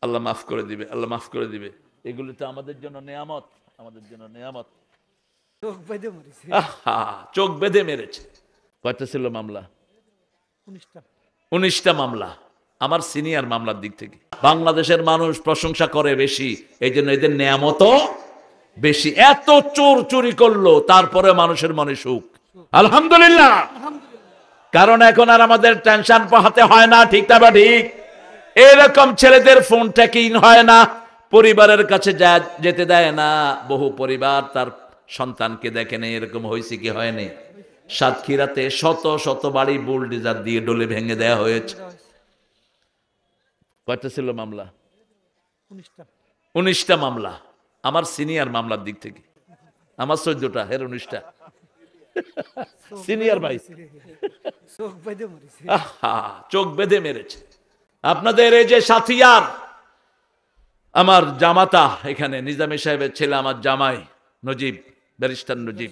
আল্লাহ মাফ করে দিবে, আল্লাহ মাফ করে দিবে। এগুলি তো আমাদের জন্য নেয়ামত, আমাদের জন্য নেয়ামত। চোখ বেঁধে মেরেছে। কয়টা ছিল মামলা? 19টা মামলা। আমার সিনিয়র মামলার দিক থেকে। বাংলাদেশের মানুষ প্রশংসা করে বেশি, এই জন্য এদের নেয়ামতও বেশি। এত চোর চুরি করলো, তারপরে মানুষের মনে সুখ, আলহামদুলিল্লাহ। কারণ এখন আর আমাদের টেনশন পোহাতে হয় না, ঠিক না বা ঠিক? এরকম ছেলেদের ফোন ট্র্যাকিং হয় না, পরিবারের কাছে যেতে দেয় না। বহু পরিবার তার সন্তানকে দেখে নেই, এরকম হয়েছে কি হয়নি? সাতক্ষীরাতে শত শত বাড়ি বুলডোজার দিয়ে ডলে ভেঙে দেওয়া হয়েছে। কয়টা ছিল মামলা? 19টা মামলা। আমার সিনিয়র মামলার দিক থেকে। আমার 14টা, হের 19টা। সিনিয়র ভাই চোখ বেঁধে মেরেছে। আপনাদের এই যে সাথিয়ার, আমার জামাতা এখানে নিজামী সাহেবের ছেলে, আমার জামাই নজিব, ব্যারিস্টার নজিব।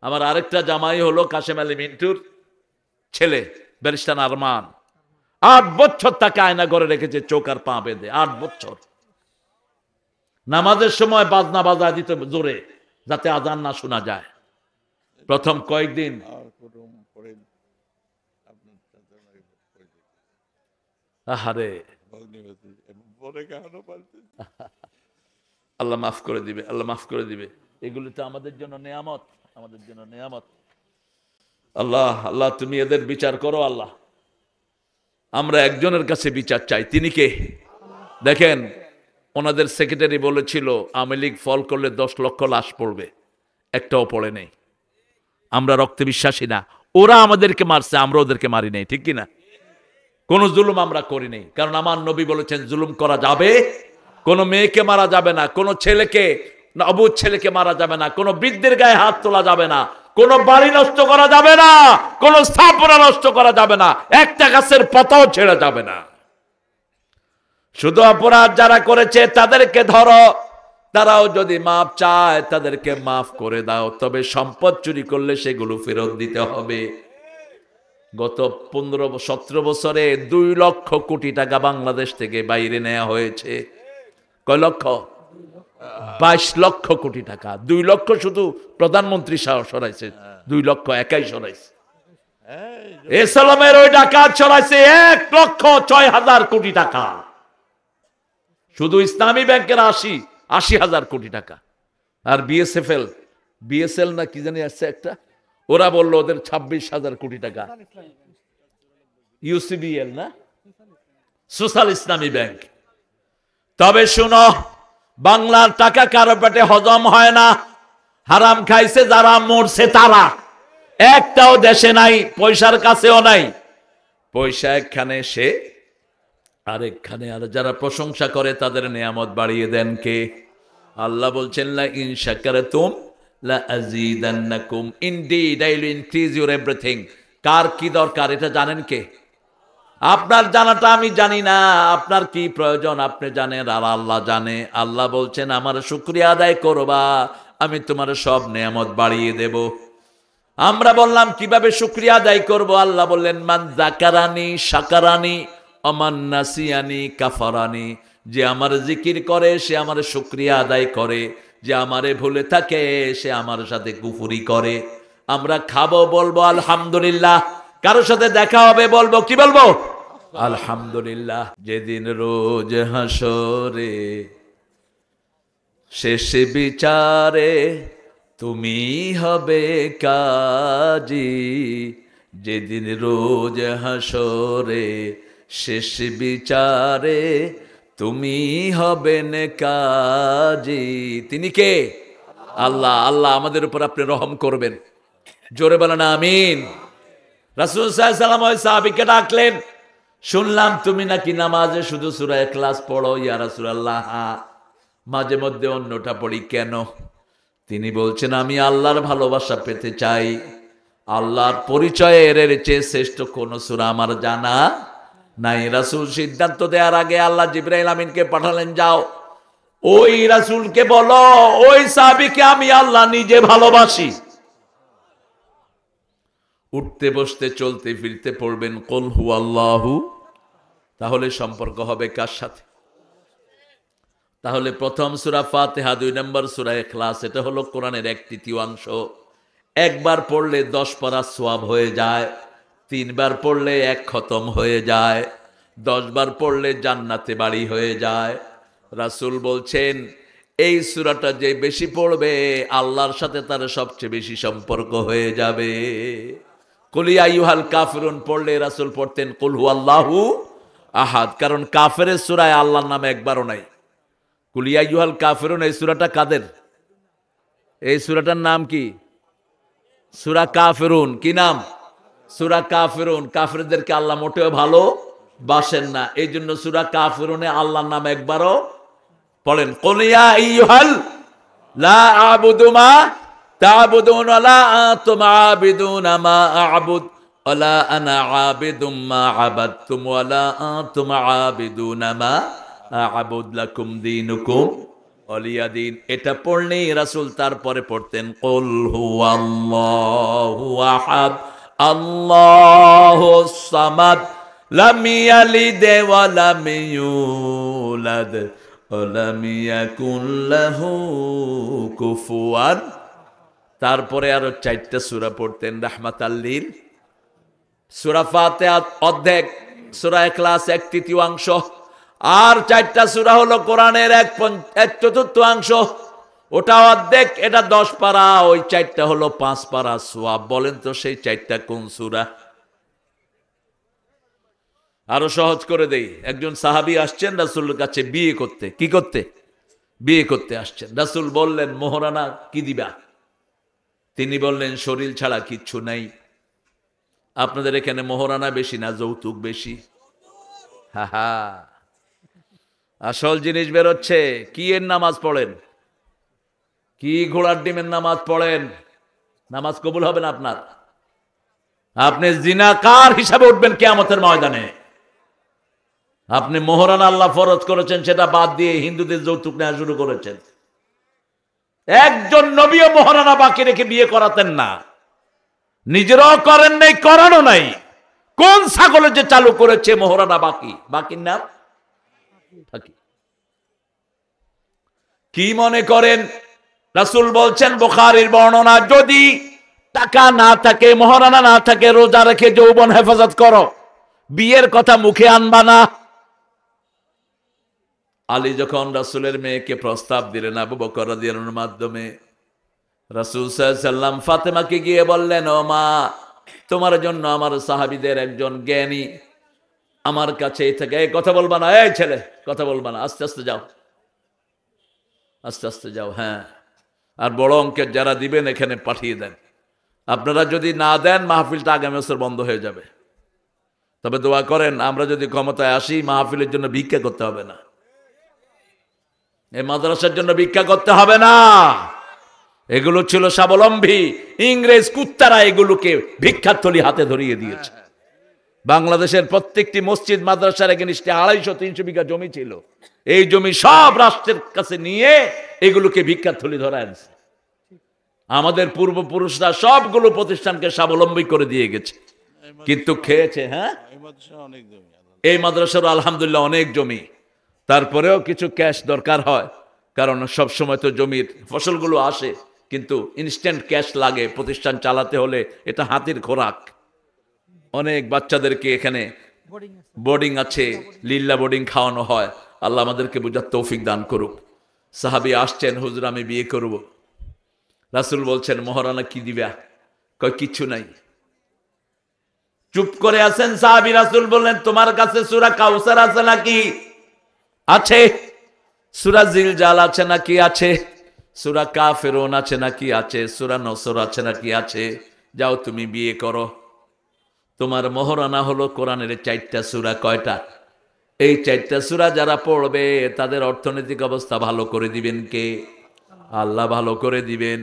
আমার আরেকটা জামাই হলো কাশেম আলী মিন্টুর ছেলে, ব্যারিস্টার আরমান। 8 বছর তাকে আয়না ঘরে রেখেছে, চোখ আর পা বেঁধে। 8 বছর। নামাজের সময় বাজনা বাজায় দিত জোরে, যাতে আজান না শোনা যায়। প্রথম কয়েকদিন আহারে, আল্লাহ মাফ করে দিবে, আল্লাহ মাফ করে দিবে। এগুলি তো আমাদের জন্য নেয়ামত, আমাদের জন্য নেয়ামত। আল্লাহ, আল্লাহ তুমি এদের বিচার করো আল্লাহ। আমরা একজনের কাছে বিচার চাই, তিনি কে? দেখেন, ওনাদের সেক্রেটারি বলেছিল আওয়ামী লীগ ফল করলে 10 লক্ষ লাশ পড়বে, একটাও পড়ে নেই। আমরা রক্তে বিশ্বাসী না। ওরা আমাদেরকে মারছে, আমরা ওদেরকে মারি নাই, ঠিক কিনা? কোন জুলুম আমরা করি নাই, কারণ আমার নবী বলেছেন জুলুম করা যাবে, কোন মেয়েকে মারা যাবে না, কোন ছেলেকে, অবুঝ ছেলেকে মারা যাবে না, কোন বৃদ্ধের গায়ে হাত তোলা যাবে না, কোন বাড়ি নষ্ট করা যাবে না, কোন স্থাপনা নষ্ট করা যাবে না, একটা গাছের পাতাও ছেড়া যাবে না। শুধু অপরাধ যারা করেছে তাদেরকে ধরো, তারাও যদি মাপ চায় তাদেরকে মাফ করে দাও, তবে সম্পদ চুরি করলে সেগুলো ফেরত দিতে হবে। গত 15-17 বছরে 2 লক্ষ কোটি টাকা বাংলাদেশ থেকে বাইরে নেওয়া হয়েছে। কয় লক্ষ? 22 লক্ষ কোটি টাকা। 2 লক্ষ শুধু প্রধানমন্ত্রী সরাইছে, 2 লক্ষ একাই সরাইছে। ইসলামের ওই ডাকাত সরাইছে 1,06,000 কোটি টাকা। শুধু ইসলামী ব্যাংকের 80,000 কোটি টাকা। আর বিএসএল না কি জানি আসছে একটা, ওরা বললো ওদের 26,000 কোটি টাকা। ইউসিবিএল না, সোশ্যাল ইসলামী ব্যাংক। তবে শুনো, বাংলার টাকা কারো পেটে হজম হয় না। হারাম খাইছে যারা, মরছে তারা। একটাও দেশে নাই, পয়সার কাছেও নাই। পয়সা একখানে, সে আরেকখানে। আর যারা প্রশংসা করে তাদের নিয়ামত বাড়িয়ে দেন কে? আল্লাহ বলছেন লা ইন শাকারতুম লা আযীদান্নাকুম, indeed I will increase your everything. কার কি দরকার এটা জানেন কে? আপনার জানাটা আমি জানি না, আপনার কি প্রয়োজন আপনি জানেন, আর আল্লাহ জানে। আল্লাহ বলছেন আমার শুকরিয়া আদায় করবা, আমি তোমার সব নিয়ামত বাড়িয়ে দেব। আমরা বললাম কিভাবে শুকরিয়া আদায় করব? আল্লাহ বললেন মান যাকারানি শাকারানি অমান নাসিয়ানি কাফারানি। যে আমার জিকির করে সে আমার শুকরিয়া আদায় করে, যে আমারে ভুলে থাকে সে আমার সাথে কুফরি করে। আমরা খাবো বলবো আলহামদুলিল্লাহ, কারোর সাথে দেখা হবে বলবো কি বলবো? আলহামদুলিল্লাহ। যেদিন রোজ হাসরে শেষ বিচারে তুমি হবে কাজী, যেদিন রোজ হাসরে শেষ বিচারে তুমি হবেন কাজী। তিনি কে? আল্লাহ। আল্লাহ আমাদের উপর আপনি রহম করবেন, জোরে বলেন আমিন। রাসূল সাল্লাল্লাহু আলাইহি ওয়াসাল্লাম ওই সাহাবীকে ডাকলেন, শুনলাম তুমি নাকি নামাজে শুধু সূরা ইখলাস পড়ো। ইয়া রাসূলুল্লাহ, মাঝে মধ্যে অন্যটা পড়ি, কেন? তিনি বলছেন আমি আল্লাহর ভালোবাসা পেতে চাই। আল্লাহর পরিচয়ের চেয়ে শ্রেষ্ঠ কোন সূরা আমার জানা নাই। রাসূল সিদ্ধান্ত দেওয়ার আগে আল্লাহ জিবরাইল আমিনকে পাঠালেন, যাও ওই রাসূলকে বলো, ওই সাহাবীকে আমি আল্লাহ নিজে ভালোবাসি। উঠতে বসতে চলতে ফিরতে পড়বেন কুল হুয়াল্লাহু। তাহলে সম্পর্ক হবে কার সাথে? তাহলে প্রথম সূরা ফাতিহা, 2 নম্বর সূরা ইখলাস, এটা হলো কোরআনের 1/3 একবার পড়লে 10 পারা সওয়াব হয়ে যায়, 3 বার পড়লে 1 খতম হয়ে যায়, 10 বার পড়লে জান্নাতে বাড়ি হয়ে যায়। রাসূল বলছেন এই সূরাটা যে বেশি পড়বে আল্লাহর সাথে তার সবচেয়ে বেশি সম্পর্ক হয়ে যাবে। কুল ইয়া আইয়ুহাল কাফিরুন পড়লে রাসূল পড়তেন কুল হুয়াল্লাহু আহাদ, কারণ কাফেরের সূরায় আল্লাহর নাম একবারও নাই। কুল ইয়া আইয়ুহাল কাফিরুন এই সূরাটা কাদের? এই সূরাটার নাম কি? সূরা কাফিরুন। কি নাম? সূরা কাফিরুন। কাফেরদেরকে আল্লাহ মোটেও ভালো বাসেন না, এই জন্য সূরা কাফিরুনে আল্লাহর নাম একবারও পড়েন। কুল ইয়া আইয়ুহাল লা আ'বুদু মা তা'বুদুন ওয়ালা আনতুম আ'বিদুনা মা আ'বুদ ওয়ালা আনা আ'বিদুম মা আ'বাদতুম ওয়ালা আনতুম আ'বিদুনা মা আ'বুদ লাকুম দীনুকুম ওয়ালিয়া দীন। এটা পড়লেই রাসূল তারপরে পড়তেন কুল হুয়াল্লাহু আহাদ আল্লাহুস সামাদ লাম ইয়ালিদ ওয়া লাম ইউলাদ ওয়া লাম ইয়াকুল লাহু কুফুয়ান। তারপরে আরো 4টা সূরা পড়তেন রাহমাতাল লিল। সূরা ফাতিহা অর্ধেক, সূরা ইখলাস 1/3, আর 4টা সূরা হলো কোরআনের 1/4, ওটা অর্ধেক, এটা 10 পারা, ওই 4টা হলো 5 পারা সওয়াব। বলেন তো সেই 4টা কোন সূরা? আরো সহজ করে দেই। একজন সাহাবী আসছেন রাসূলের কাছে বিয়ে করতে। কি করতে? বিয়ে করতে আসছেন। রাসূল বললেন মোহরানা কি দিবা? তিনি বললেন শরীর ছাড়া কিচ্ছু নাই। আপনাদের এখানে মোহরানা বেশি না যৌতুক বেশি? হা হা, আসল জিনিস বেরোচ্ছে। কি এর নামাজ পড়েন? কি ঘোড়ার ডিমের নামাজ পড়েন? নামাজ কবুল হবে না আপনার। আপনি জিনাকার হিসাবে উঠবেন কিয়ামতের ময়দানে। আপনি মোহরানা আল্লাহ ফরজ করেছেন, সেটা বাদ দিয়ে হিন্দুদের যৌতুক নেওয়া শুরু করেছেন। একজন নবীও মোহরানা বাকি রেখে বিয়ে করাতেন না, নিজেরাও করেন নাই, করানো নাই। কোন ছাগলে যে চালু করেছে মোহরানা বাকি? বাকির নাম ফাঁকি। কি মনে করেন? রাসূল বলছেন বুখারীর বর্ণনা, যদি টাকা না থাকে, মোহরানা না থাকে, রোজা রেখে যৌবন হেফাজত করো, বিয়ের কথা মুখে আনবা না। আলী যখন রাসূলের মেয়েকে প্রস্তাব দিলেন আবু বকর রাদিয়াল্লাহু আনহুর মাধ্যমে, রাসূল সাল্লাল্লাহু আলাইহি ওয়াসাল্লাম ফাতেমাকে গিয়ে বললেন, ও মা, তোমার জন্য আমার সাহাবীদের একজন জ্ঞানী আমার কাছে থেকে, এই কথা বলবা না, এই ছেলে কথা বলবা না, আস্তে আস্তে যাও, আস্তে আস্তে যাও। হ্যাঁ, আর বড় অঙ্কের যারা দিবেন এখানে পাঠিয়ে দেন। আপনারা যদি না দেন মাহফিলটা আগামী বছর বন্ধ হয়ে যাবে। তবে দোয়া করেন আমরা যদি ক্ষমতায় আসি মাহফিলের জন্য ভিক্ষা করতে হবে না, এই মাদ্রাসার জন্য ভিক্ষা করতে হবে না। এগুলো ছিল স্বাবলম্বী। ইংরেজ কুত্তারা এগুলোকে ভিক্ষার থলি হাতে ধরিয়ে দিয়েছে। বাংলাদেশের প্রত্যেকটি মসজিদ মাদ্রাসার এগেনিস্টে 250-300 বিঘা জমি ছিল। এই জমি সব রাষ্ট্রের কাছে নিয়ে এগুলোকে ভিক্ষার থলি ধরে আনছে। আমাদের পূর্বপুরুষরা সবগুলো প্রতিষ্ঠানকে স্বাবলম্বী করে দিয়ে গেছে, কিন্তু খেয়েছে। হ্যাঁ, এই মাদ্রাসার আলহামদুলিল্লাহ অনেক জমি, তারপরেও কিছু ক্যাশ দরকার হয়, কারণ সব সময় তো জমির ফসলগুলো আসে, কিন্তু ইনস্ট্যান্ট ক্যাশ লাগে প্রতিষ্ঠান চালাতে হলে। এটা হাতির খোরাক। অনেক বাচ্চাদেরকে এখানে বোর্ডিং আছে, লিল্লা বোর্ডিং খাওয়ানো হয়। আল্লাহ আমাদেরকে বুঝার তৌফিক দান করুক। সাহাবী আসছেন, হুজুর আমি বিয়ে করব। রাসূল বলছেন মোহরানা কি দিবা? কয় কিচ্ছু নাই। চুপ করে আছেন সাহাবী। রাসূল বললেন তোমার কাছে সূরা কাউসার আছে নাকি? আছে। সূরা জিলজাল আছে নাকি? আছে। সূরা কাফিরুন আছে নাকি? আছে। সূরা নসর আছে নাকি? আছে। যাও তুমি বিয়ে করো। তোমার মোহরানা হলো কোরআনের 4টা সূরা। কয়টা? এই 4টা সূরা যারা পড়বে তাদের অর্থনৈতিক অবস্থা ভালো করে দিবেন কে? আল্লাহ ভালো করে দিবেন।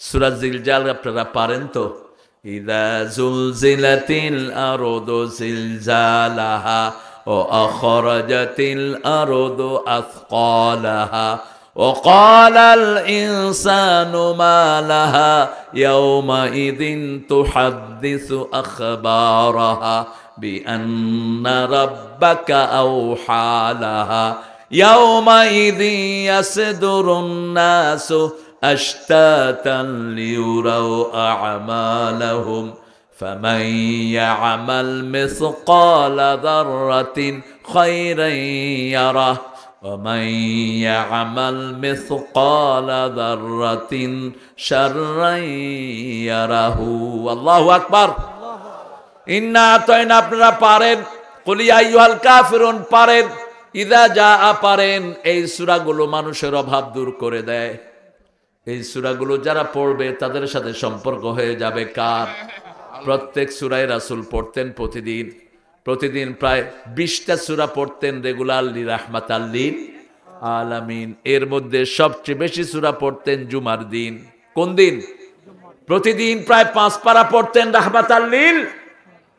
সূরা জিলজাল আপনারা পারেন তো? ইযা যুলজিলাতিল আরদু জিলজালাহা ওয়া আখরাজাতিল আরদু আথকালাহা ওয়া ক্বালাল ইনসানু মা লাহা ইয়াওমাইযিন তুহাদ্দিসু আখবারাহা বিআন্না রাব্বাকা আওহা লাহা ইয়াউমাইযি ইয়াসদুরুন নাসু আশতাতান লিউরাউ আ'মালাহুম ফামান ইয়া'মাল মিসকালা যাররাতিন খায়রান ইয়ারাহ ওয়া মান ইয়া'মাল মিসকালা যাররাতিন শাররান ইয়ারাহু। আল্লাহু আকবার। ইন্না আতাইনা, আপনারা পারেন। কুল ইয়া আইয়ুহাল কাফিরুন পারেন। ইদা জাআ পারেন। এই সূরাগুলো মানুষের অভাব দূর করে দেয়। এই সূরাগুলো যারা পড়বে তাদের সাথে সম্পর্ক হয়ে যাবে কার? প্রত্যেক সূরায় রাসূল পড়তেন প্রতিদিন। প্রতিদিন প্রায় 20টা সূরা পড়তেন রেগুলারলি, রাহমাতাল লিল আলামিন। এর মধ্যে সবচেয়ে বেশি সূরা পড়তেন জুমার দিন। কোন দিন? প্রতিদিন প্রায় 5 পারা পড়তেন রাহমাতাল লিল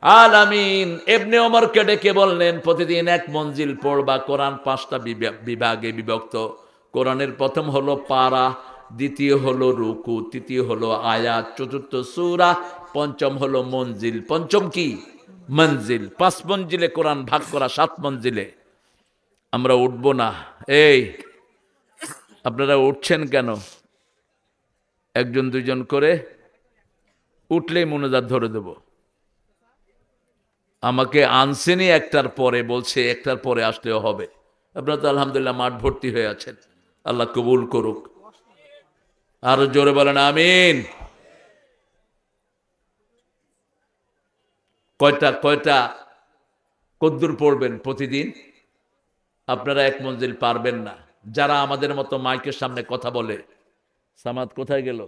আলামিন। ইবনে ওমরকে ডেকে বললেন, প্রতিদিন এক মঞ্জিল পড়বা। কোরআন 5টা বিভাগে বিভক্ত। কোরআনের প্রথম হলো পারা, দ্বিতীয় হলো রুকু, তৃতীয় হলো আয়াত, চতুর্থ সূরা, পঞ্চম হলো মঞ্জিল। পঞ্চম কি? মঞ্জিল। 5 মঞ্জিলে কোরআন ভাগ করা, 7 মঞ্জিলে। আমরা উঠবো না। এই আপনারা উঠছেন কেন? একজন দুইজন করে উঠলেই মুনাজাত ধরে দেব। আমাকে আনছেনই একটার পরে, বলছে একটার পরে আসলেও হবে। আপনারা তো আলহামদুলিল্লাহ মাঠ ভর্তি হয়ে আছেন, আল্লাহ কবুল করুক। আরো জোরে বলেন আমিন। কয়টা কদ্দুর পড়বেন প্রতিদিন? আপনারা এক মঞ্জিল পারবেন না। যারা আমাদের মতো মাইকের সামনে কথা বলে, সামাদ কোথায় গেল?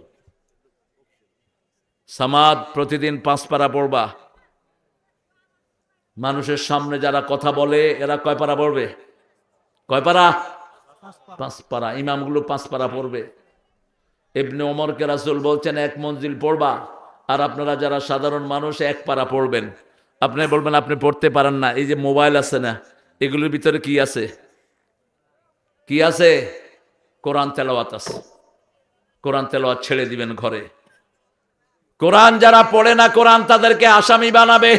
সামাদ প্রতিদিন 5 পারা পড়বা। মানুষের সামনে যারা কথা বলে এরা কয় পারা পড়বে? কয় পারা? 5 পারা। ইমামগুলো 5 পারা পড়বে। ইবনে ওমরকে রাসূল বলছেন এক মঞ্জিল পড়বা, আর আপনারা যারা সাধারণ মানুষ 1 পারা পড়বেন। আপনি বলবেন আপনি পড়তে পারেন না। এই যে মোবাইল আছে না, এগুলোর ভিতরে কি আছে? কি আছে? কোরআন তেলাওয়াত আছে। কোরআন তেলাওয়াত ছেড়ে দিবেন ঘরে। কোরআন যারা পড়ে না, কোরআন তাদেরকে আসামি বানাবে।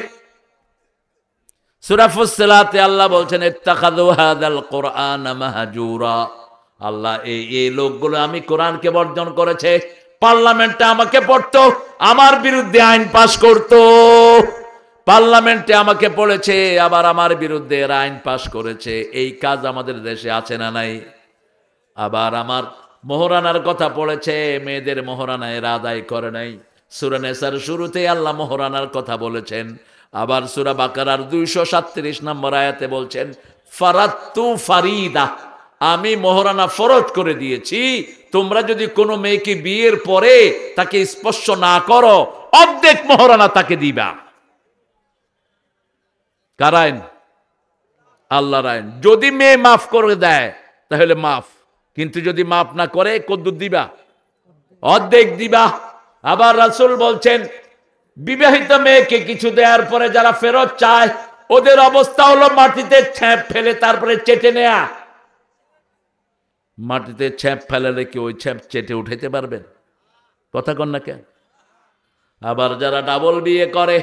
সূরা ফুসসিলাতে আল্লাহ বলছেন ইত্তাখাযু হাযাল কুরআনা মাহজুরা। আল্লাহ এই লোকগুলো আমি কোরআনকে বর্জন করেছে। পার্লামেন্টে আমাকে পড়তো, আমার বিরুদ্ধে আইন পাস করত। পার্লামেন্টে আমাকে পড়েছে, আবার আমার বিরুদ্ধে আইন পাস করেছে। এই কাজ আমাদের দেশে আছে না নাই? আবার আমার মোহরানার কথা পড়েছে, মেয়েদের মোহরানা এরা আদায় করে নাই। সূরা নিসার শুরুতে আল্লাহ মোহরানার কথা বলেছেন। আবার সূরা বাকারার 237 নম্বর আয়াতে বলছেন ফারাত্তু ফারিদা, আমি মোহরানা ফরজ করে দিয়েছি। তোমরা যদি কোনো মেয়েকে বিয়ের পরে তাকে স্পর্শ না করো, অর্ধেক মোহরানা তাকে দিবা। কার আইন? আল্লাহর আইন। যদি মেয়ে মাফ করে দেয় তাহলে মাফ, কিন্তু যদি মাফ না করে কদ্দুর দিবা? অর্ধেক দিবা। আবার রাসূল বলছেন বিবাহিত মেয়েকে কিছু দেওয়ার পরে যারা ফেরত চায়, ওদের অবস্থা হলো মাটিতে ছ্যাপ ফেলে তারপরে চেটে নেয়া। মাটিতে ছ্যাপ ফেলালে কি ওই ছ্যাপ চেটে উঠাইতে পারবেন? কথা কন না কেন? আবার যারা ডাবল বিয়ে করে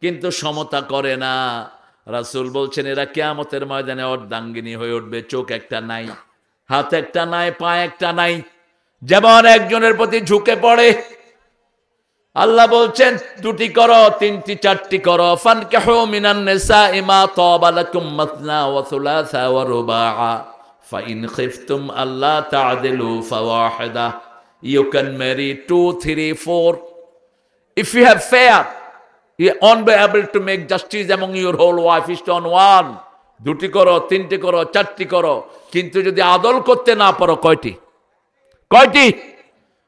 কিন্তু সমতা করে না, রাসূল বলছেন এরা কিয়ামতের ময়দানে অর্ধাঙ্গিনী হয়ে উঠবে। চোখ একটা নাই, হাত একটা নাই, পা একটা নাই। যেমন একজনের প্রতি ঝুঁকে পড়ে, আল্লাহ বলছেন 2টি করো, 3টি 4টি করো। ফানকিহু মিনান নিসাই মা তাবা লাকুম মাসনা ওয়া সুলাসা ওয়া রুবাআ ফাইন খিফতুম আল্লা তা'দিলু ফাওয়াহিদা। You can marry 2, 3, 4. If you have fair, you won't be able to make justice among your whole wife is on one. 2টি করো, 3টি করো, 4টি করো, কিন্তু যদি আদল করতে না পারো কয়টি?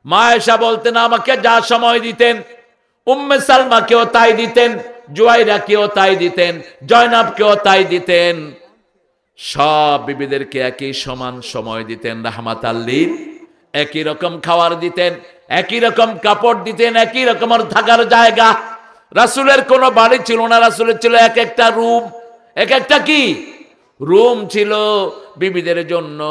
মা আয়েশা বলতেন আমাকে যা সময় দিতেন, উম্মে সালমাকেও তাই দিতেন, জুয়াইরাকেও তাই দিতেন, জয়নাবকেও তাই দিতেন। সব বিবিদেরকে একই সমান সময় দিতেন রাহমাতাল লিল। একই রকম খাবার দিতেন, একই রকম কাপড় দিতেন, একই রকমের থাকার জায়গা। রাসূলের কোনো বাড়ি ছিল না, রাসূলের ছিল এক একটা রুম। এক একটা কি রুম ছিল বিবিদের জন্য।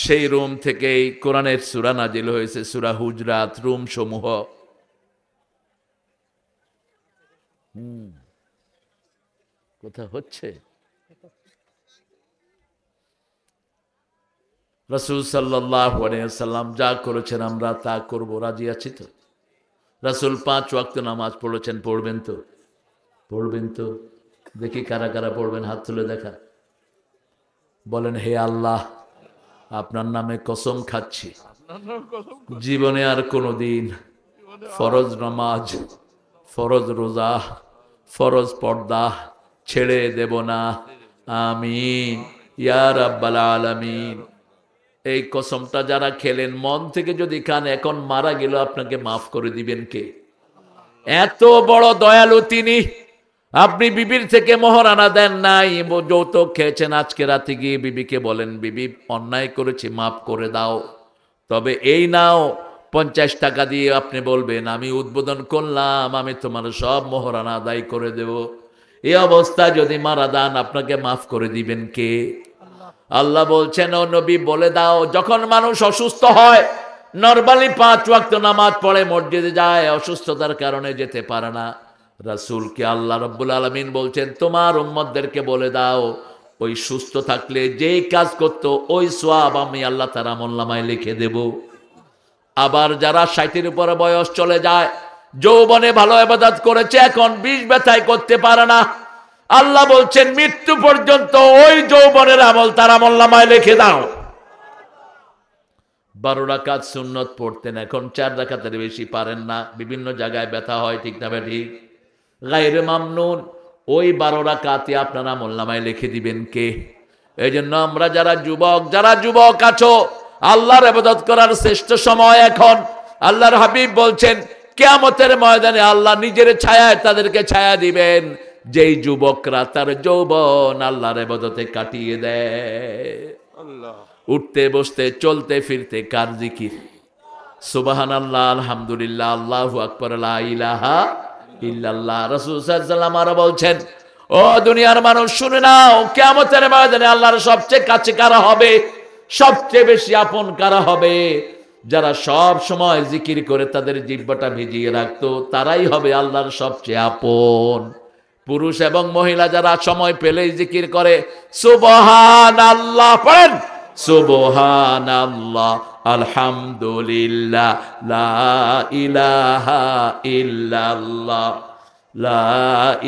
সেই রুম থেকেই কোরআনের সূরা নাজিল হয়েছে, সূরা হুজরাত। রুম সমূহ কথা হচ্ছে। রাসূল সাল্লাল্লাহু আলাইহি ওয়াসাল্লাম যা করেছেন আমরা তা করব, রাজি আছি তো? রাসূল 5 ওয়াক্ত নামাজ পড়েছেন, পড়বেন তো? পড়বেন তো? দেখি কারা কারা পড়বেন, হাত তুলে দেখা। বলেন, হে আল্লাহ, আপনার নামে কসম খাচ্ছি জীবনে আর কোনোদিন ফরজ নামাজ, ফরজ রোজা, ফরজ পর্দা ছেড়ে দেব না। আমিন ইয়া রাব্বাল আলামিন। এই কসমটা যারা খেলেন মন থেকে যদি খান, এখন মারা গেল আপনাকে মাফ করে দিবেন কে? এত বড় দয়ালু তিনি। আপনি বিবির থেকে মোহরানা দেন নাই, যৌতুক খেয়েছেন, আজকে রাতে গিয়ে বিবিকে বলেন, বিবি অন্যায় করেছি, মাফ করে দাও। তবে এই নাও 50 টাকা দিয়ে আপনি বলবেন, আমি উদ্বোধন করলাম, আমি তোমার সব মোহরানা আদায় করে দেব। এই অবস্থা যদি মারা যান, আপনাকে মাফ করে দিবেন কে? আল্লাহ বলছেন, ও নবী বলে দাও, যখন মানুষ অসুস্থ হয়, নরমালি 5 ওয়াক্ত নামাজ পড়ে, মসজিদে যায়, অসুস্থতার কারণে যেতে পারে না, রাসূলকে আল্লাহ রাব্বুল আলামিন বলছেন, তোমার উম্মতদেরকে বলে দাও, ওই সুস্থ থাকলে যেই কাজ করতো ওই সওয়াব আমি আল্লাহ তাআলা আমলনামায় লিখে দেব। আবার যারা 60-এর উপরে বয়স চলে যায়, যৌবনে ভালো ইবাদত করেছে, এখন বিষ ব্যথায় করতে পারে না, আল্লাহ বলছেন মৃত্যু পর্যন্ত ওই যৌবনের আমল তার আমলনামায় লিখে দাও। 12 রাকাত সুন্নত পড়তেন, এখন 4 রাকাতের বেশি পারেন না, বিভিন্ন জায়গায় ব্যথা হয়, ঠিক না ঠিক? গায়রে মামনুন, ওই 12 রাকাতে আপনার আমলনামায় লিখে দিবেন কে? এই জন্য আমরা যারা যুবক আছো, আল্লাহর ইবাদত করার শ্রেষ্ঠ সময় এখন। আল্লাহর হাবিব বলছেন, কিয়ামতের ময়দানে আল্লাহ নিজের ছায়ায় তাদেরকে ছায়া দিবেন যেই যুবকরা তার যৌবন আল্লাহর ইবাদতে কাটিয়ে দেয়। উঠতে বসতে চলতে ফিরতে কার জিকির? সুবহানাল্লাহ, আলহামদুলিল্লাহ, আল্লাহু আকবার, লা ইলাহা ইল্লাল্লাহ। রাসূল সাল্লাল্লাহু আলাইহি ওয়াসাল্লাম আরো বলছেন, ও দুনিয়ার মানুষ শুনে নাও, কিয়ামতের ময়দানে আল্লাহর সবচেয়ে কাছে কারা হবে, সবচেয়ে বেশি আপন কারা হবে? যারা সব সময় জিকির করে তাদের জিহ্বাটা ভিজিয়ে রাখতো, তারাই হবে আল্লাহর সবচেয়ে আপন। পুরুষ এবং মহিলা যারা সময় পেলেই জিকির করে, সুবহানাল্লাহ পড়েন, সুবহানাল্লাহ, আলহামদুলিল্লাহ, লা ইলাহা ইল্লাল্লাহ, লা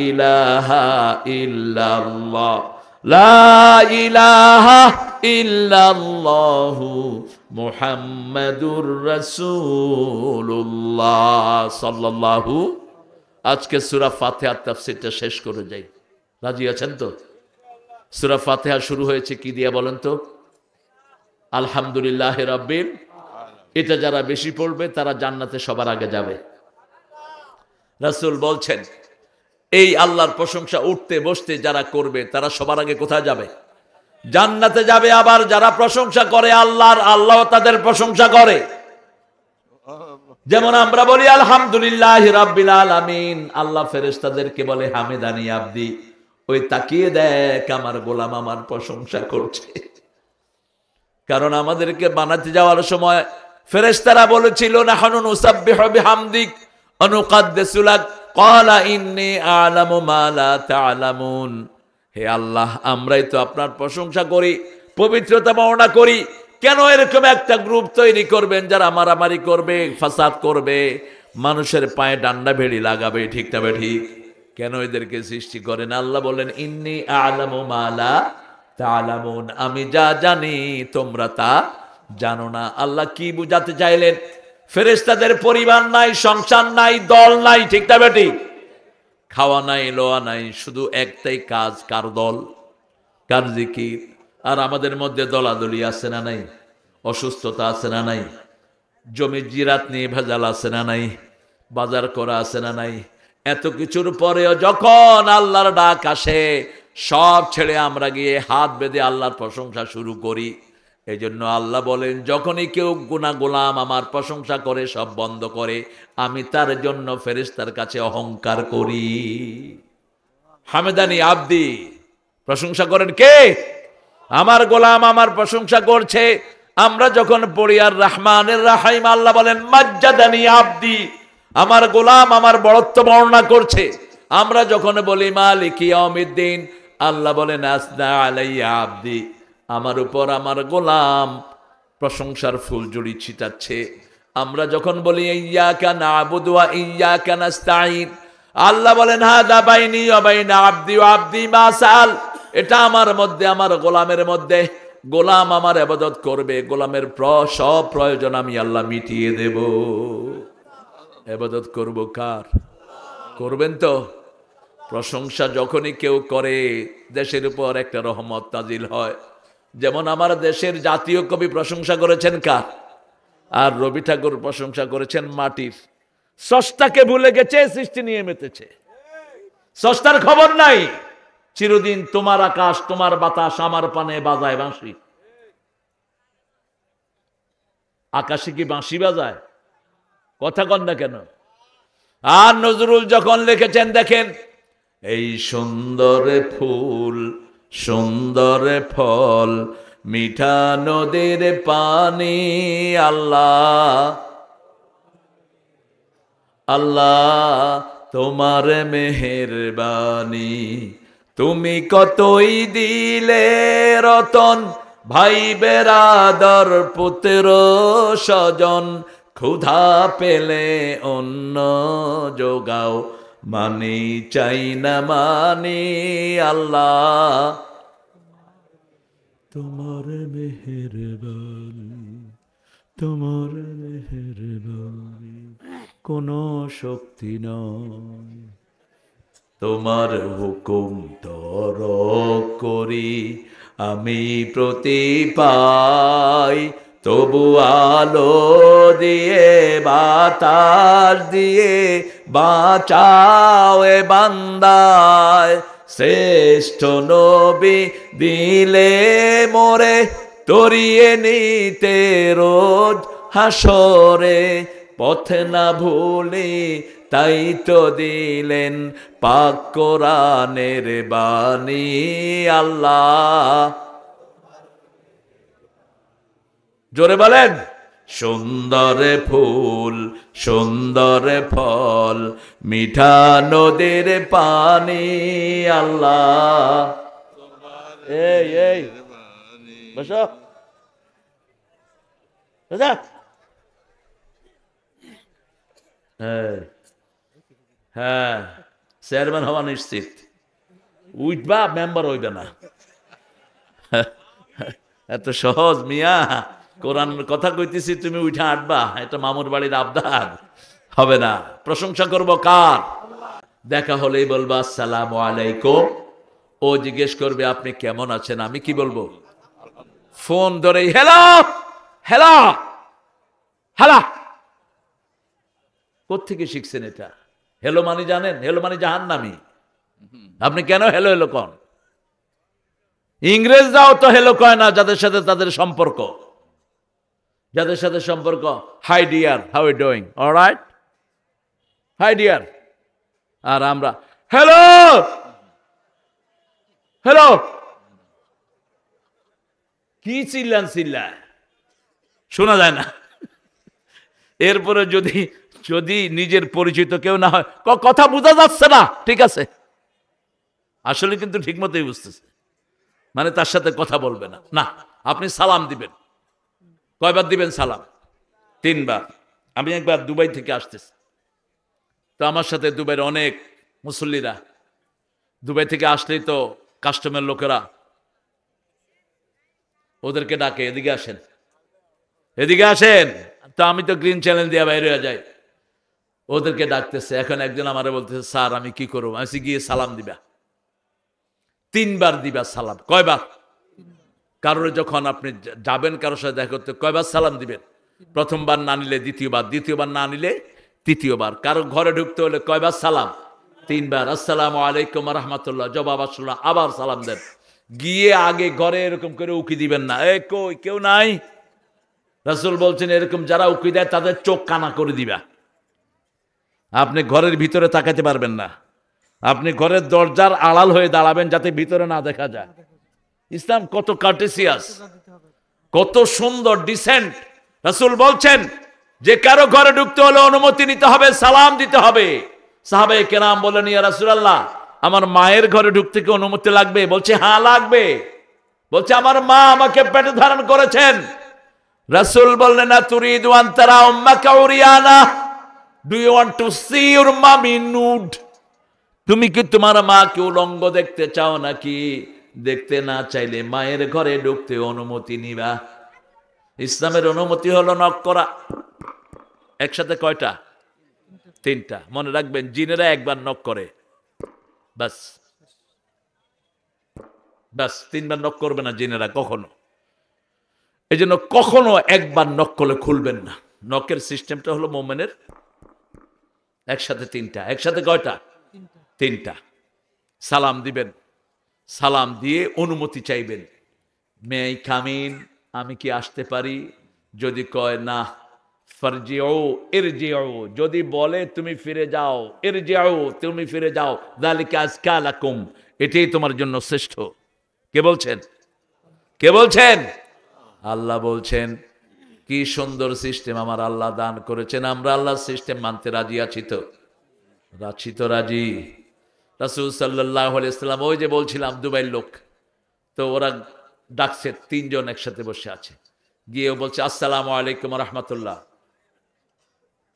ইলাহা ইল্লাল্লাহ, লা ইলাহা ইল্লাল্লাহু মুহাম্মাদুর রাসূলুল্লাহ সাল্লাল্লাহু। আজকে সূরা ফাতিহার তাফসীরটা শেষ করে যাই, রাজি আছেন তো? সূরা ফাতিহা শুরু হয়েছে কি দিয়ে বলেন তো? আলহামদুলিল্লাহি রাব্বিল। এটা যারা বেশি পড়বে তারা জান্নাতে সবার আগে যাবে। রাসূল বলছেন, এই আল্লাহর প্রশংসা উঠতে বসতে যারা করবে তারা সবার আগে কোথায় যাবে? জান্নাতে যাবে। আবার যারা প্রশংসা করে আল্লাহর, আল্লাহ তাদের প্রশংসা করে। যেমন আমরা বলি আলহামদুলিল্লাহি রাব্বিল আলামিন, আল্লাহ ফেরেশতাদেরকে বলে হামিদানি আবদি, ওই তাকিয়ে দেখ আমার গোলাম আমার প্রশংসা করছে। কারণ আমাদেরকে বানাতে যাওয়ার সময় ফেরেশতারা বলেছিল, নাহনু নুসাব্বিহু বিহামদিক ওয়া নুকাদ্দিসু লাক, ক্বালা ইন্নী আ'লামু মা লা তা'লামুন। হে আল্লাহ, আমরাই তো আপনার প্রশংসা করি, পবিত্রতা বর্ণনা করি, কেন এরকম একটা গ্রুপ তৈরি করবেন যারা মারামারি করবে, ফাসাদ করবে, মানুষের পায়ে ডান্ডা ভেড়ি লাগাবে, ঠিক না ঠিক? কেন এদেরকে সৃষ্টি করেন? আল্লাহ বলেন, ইন্নী আ'লামু মা লা তা'লামুন, আমি যা জানি তোমরা তা জানো না। আল্লাহ কি বুঝাতে চাইলেন? ফেরেশতাদের পরিবার নাই, সংসার নাই, দল নাই, ঠিক না বেটি? খাওয়া নাই, লোয়া নাই, শুধু একটাই কাজ, কার দল, কার জিকির। আর আমাদের মধ্যে দলাদলি আছে না নাই? অসুস্থতা আছে না নাই? জমি জিরাত নিয়ে ভেজাল আছে না নাই? বাজার করা আছে না নাই? এত কিছুর পরেও যখন আল্লাহর ডাক আসে, সব ছেড়ে আমরা গিয়ে হাত বেঁধে আল্লাহর প্রশংসা শুরু করি। এই জন্য আল্লাহ বলেন, যখনই কেউ গোলাম আমার প্রশংসা করে, সব বন্ধ করে, আমি তার জন্য ফেরেশতার কাছে অহংকার করি। হামেদানি আবদি, প্রশংসা করেন কে? আমার গোলাম আমার প্রশংসা করছে। আমরা যখন পড়ি আর রহমানের রাহিম, আল্লাহ বলেন মাজ্জাদানি আবদি, আমার গোলাম আমার বড়ত্ব বর্ণনা করছে। আমরা যখন বলি মালিকি ইয়াউমিদ্দিন, আল্লাহ বলেন আসনা আলাইয়া আবদি, আমার উপর আমার গোলাম প্রশংসার ফুল জড়ি ছিটাচ্ছে। আমরা যখন বলি ইয়্যাকা না'বুদু ওয়া ইয়্যাকা নাস্তাঈন, আল্লাহ বলেন হাদা বাইনি ওয়া বাইনা আবদি ওয়া আবদি মা সাল, এটা আমার মধ্যে, আমার গোলামের মধ্যে। গোলাম আমার ইবাদত করবে, গোলামের সব প্রয়োজন আমি আল্লাহ মিটিয়ে দেব। ইবাদত করব কার? করবেন তো? প্রশংসা যখনই কেউ করে দেশের উপর একটা রহমত নাজিল হয়। যেমন আমার দেশের জাতীয় কবি প্রশংসা করেছেন কার? আর রবি ঠাকুর প্রশংসা করেছেন মাটির। স্রষ্টাকে ভুলে গেছে, সৃষ্টি নিয়ে মেতেছে। স্রষ্টার খবর নাই। চিরদিন তোমার আকাশ, তোমার বাতাস, আমার পানে বাজায় বাঁশি। আকাশে কি বাঁশি বাজায়? কথা কন না কেন? আর নজরুল যখন লিখেছেন দেখেন, এই সুন্দর ফুল সুন্দর ফল মিঠা নদীর পানি, আল্লাহ আল্লাহ তোমার মেহেরবানি। তুমি কতই দিলে রতন, ভাই বেরাদর পুত্র স্বজন, ক্ষুধা পেলে অন্ন যোগাও, মানি চাই না মানি, আল্লাহ তোমার মেহেরবানি, তোমার মেহেরবানি কোনো শক্তি নয়। তোমার হুকুম তরক করি আমি প্রতি পাই, তবু আলো দিয়ে বাতাস দিয়ে বাঁচাও এ বান্দায়। শ্রেষ্ঠ নবী দিলে মোরে তরিয়ে নিতে রোজ হাসরে, পথে না ভুলি তাই তো দিলেন পাক কোরআনের বাণী, আল্লাহ জোরে বলেন। সুন্দর ফুল সুন্দর ফল মিঠা নদীর পানি, আল্লাহ এই এই বসো বসো। হ্যাঁ চেয়ারম্যান হওয়া নিশ্চিত। উঠবা, মেম্বার হইবে না। এত সহজ মিয়া? কোরআন কথা কইতেছি, তুমি উঠে আটবা, এটা মামুর বাড়ির আবদার হবে না। প্রশংসা করব কার? দেখা হলেই বলবা আসসালামু আলাইকুম। ও জিজ্ঞেস করবে আপনি কেমন আছেন, আমি কি বলবো? ফোন ধরে হ্যালো হ্যালো হ্যালো। কোত্থেকে শিখছেন এটা? হেলো মানে জানেন? হেলো মানে জাহান্নামী। আপনি কেন হেলো হেলো কন? ইংরেজরাও তো হেলো কয় না যাদের সাথে তাদের সম্পর্ক। যাদের সাথে সম্পর্ক, hi dear, how are you doing, alright, hi dear. আর আমরা হ্যালো হ্যালো। কি চিল্লান চিল্লায়, শোনা যায় না। এরপরে যদি যদি নিজের পরিচিত কেউ না হয়, কথা বোঝা যাচ্ছে না, ঠিক আছে, আসলে কিন্তু ঠিক মতোই বুঝতেছে, মানে তার সাথে কথা বলবে না। না, আপনি সালাম দিবেন। কয়বার দিবেন সালাম? 3 বার। আমি একবার দুবাই থেকে আসতেছি, তো আমার সাথে দুবাইয়ের অনেক মুসল্লিরা, দুবাই থেকে আসলেই তো কাস্টমের লোকেরা ওদেরকে ডাকে, এদিকে আসেন এদিকে আসেন। তো আমি তো গ্রিন চ্যানেল দিয়ে বাইরে হয়ে যাই, ওদেরকে ডাকতেছে। এখন একজন আমারে বলতেছে স্যার আমি কি করবো? আমি গিয়ে সালাম দিবা। 3 বার দিবা সালাম। কয়বার? কারোর যখন আপনি যাবেন কারোর সাথে দেখা করতে, কয়বার সালাম দিবেন? প্রথমবার না নিলে দ্বিতীয়বার, দ্বিতীয়বার না নিলে তৃতীয়বার। কারো ঘরে ঢুকতে হলে কয়বার সালাম? 3 বার। আসসালামু আলাইকুম ওয়া রাহমাতুল্লাহ, জবাব আসলো, আবার সালাম দেন। গিয়ে আগে ঘরে এরকম করে উকি দিবেন না, এ কই কেউ নাই। রাসূল বলছেন এরকম যারা উকি দেয় তাদের চোখ কানা করে দিবা। আপনি ঘরের ভিতরে তাকাতে পারবেন না, আপনি ঘরের দরজার আড়াল হয়ে দাঁড়াবেন যাতে ভিতরে না দেখা যায়। ইসলাম কত কার্টেসিয়াস, কত সুন্দর, ডিসেন্ট। রাসূল বলছেন যে কারো ঘরে ঢুকতে হলে অনুমতি নিতে হবে, সালাম দিতে হবে। সাহাবায়ে কেরাম বলেন ইয়া রাসূলুল্লাহ, আমার মায়ের ঘরে ঢুকতে কি অনুমতি লাগবে? বলছে হ্যাঁ লাগবে। বলছে আমার মা আমাকে পেটে ধারণ করেছেন, রাসূল বললেন না তুরিদু আন তারা উম্মাকা উরিয়ানা, do you want to see your mummy nude? তুমি কি তোমার মাকে উলঙ্গ দেখতে চাও নাকি? দেখতে না চাইলে মায়ের ঘরে ঢুকতে অনুমতি নিবা। ইসলামের অনুমতি হলো নক করা। একসাথে কয়টা? তিনটা। মনে রাখবেন, জিনেরা একবার নক করে, বাস বাস, তিনবার নক করবে না জিনেরা কখনো। এই জন্য কখনো একবার নক করলে খুলবেন না। নকের সিস্টেমটা হলো মোমেনের একসাথে তিনটা। একসাথে কয়টা? তিনটা। সালাম দিবেন, সালাম দিয়ে অনুমতি চাইবেন, মে আই কাম ইন, আমি কি আসতে পারি? যদি কয় না, ফারজিউ ইরজিউ, যদি বলে তুমি ফিরে যাও, ইরজিউ তুমি ফিরে যাও, যালিকা আজকা লাকুম, এটাই তোমার জন্য শ্রেষ্ঠ। কে বলছেন? কে বলছেন? আল্লাহ বলছেন। কি সুন্দর সিস্টেম আমার আল্লাহ দান করেছেন। আমরা আল্লাহর সিস্টেম মানতে রাজি আছি তো? রাজি তো রাজি। রাসূল সাল্লাল্লাহু আলাইহি ওয়াসাল্লাম, ওই যে বলছিলাম দুবাইয়ের লোক, তো ওরা ডাকছে, তিনজন একসাথে বসে আছে, গিয়ে বলছে আসসালামু আলাইকুম রাহমাতুল্লাহ।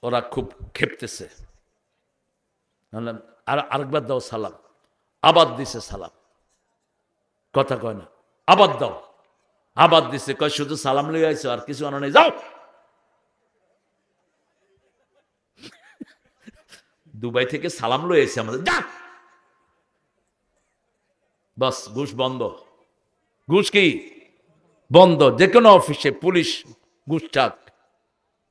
ওরা খুব খেপতেছে, আর আরেকবার দাও সালাম। আবার দিছে সালাম, কথা কয় না। আবার দাও, আবার দিছে, কয় শুধু সালাম লই আইছো, আর কিছু আনো নাই, যাও। দুবাই থেকে সালাম লই আইছে আমাদের, যা। বাস, ঘুষ বন্ধ। ঘুষ কি বন্ধ? যে কোনো অফিসে পুলিশ ঘুষ চাক।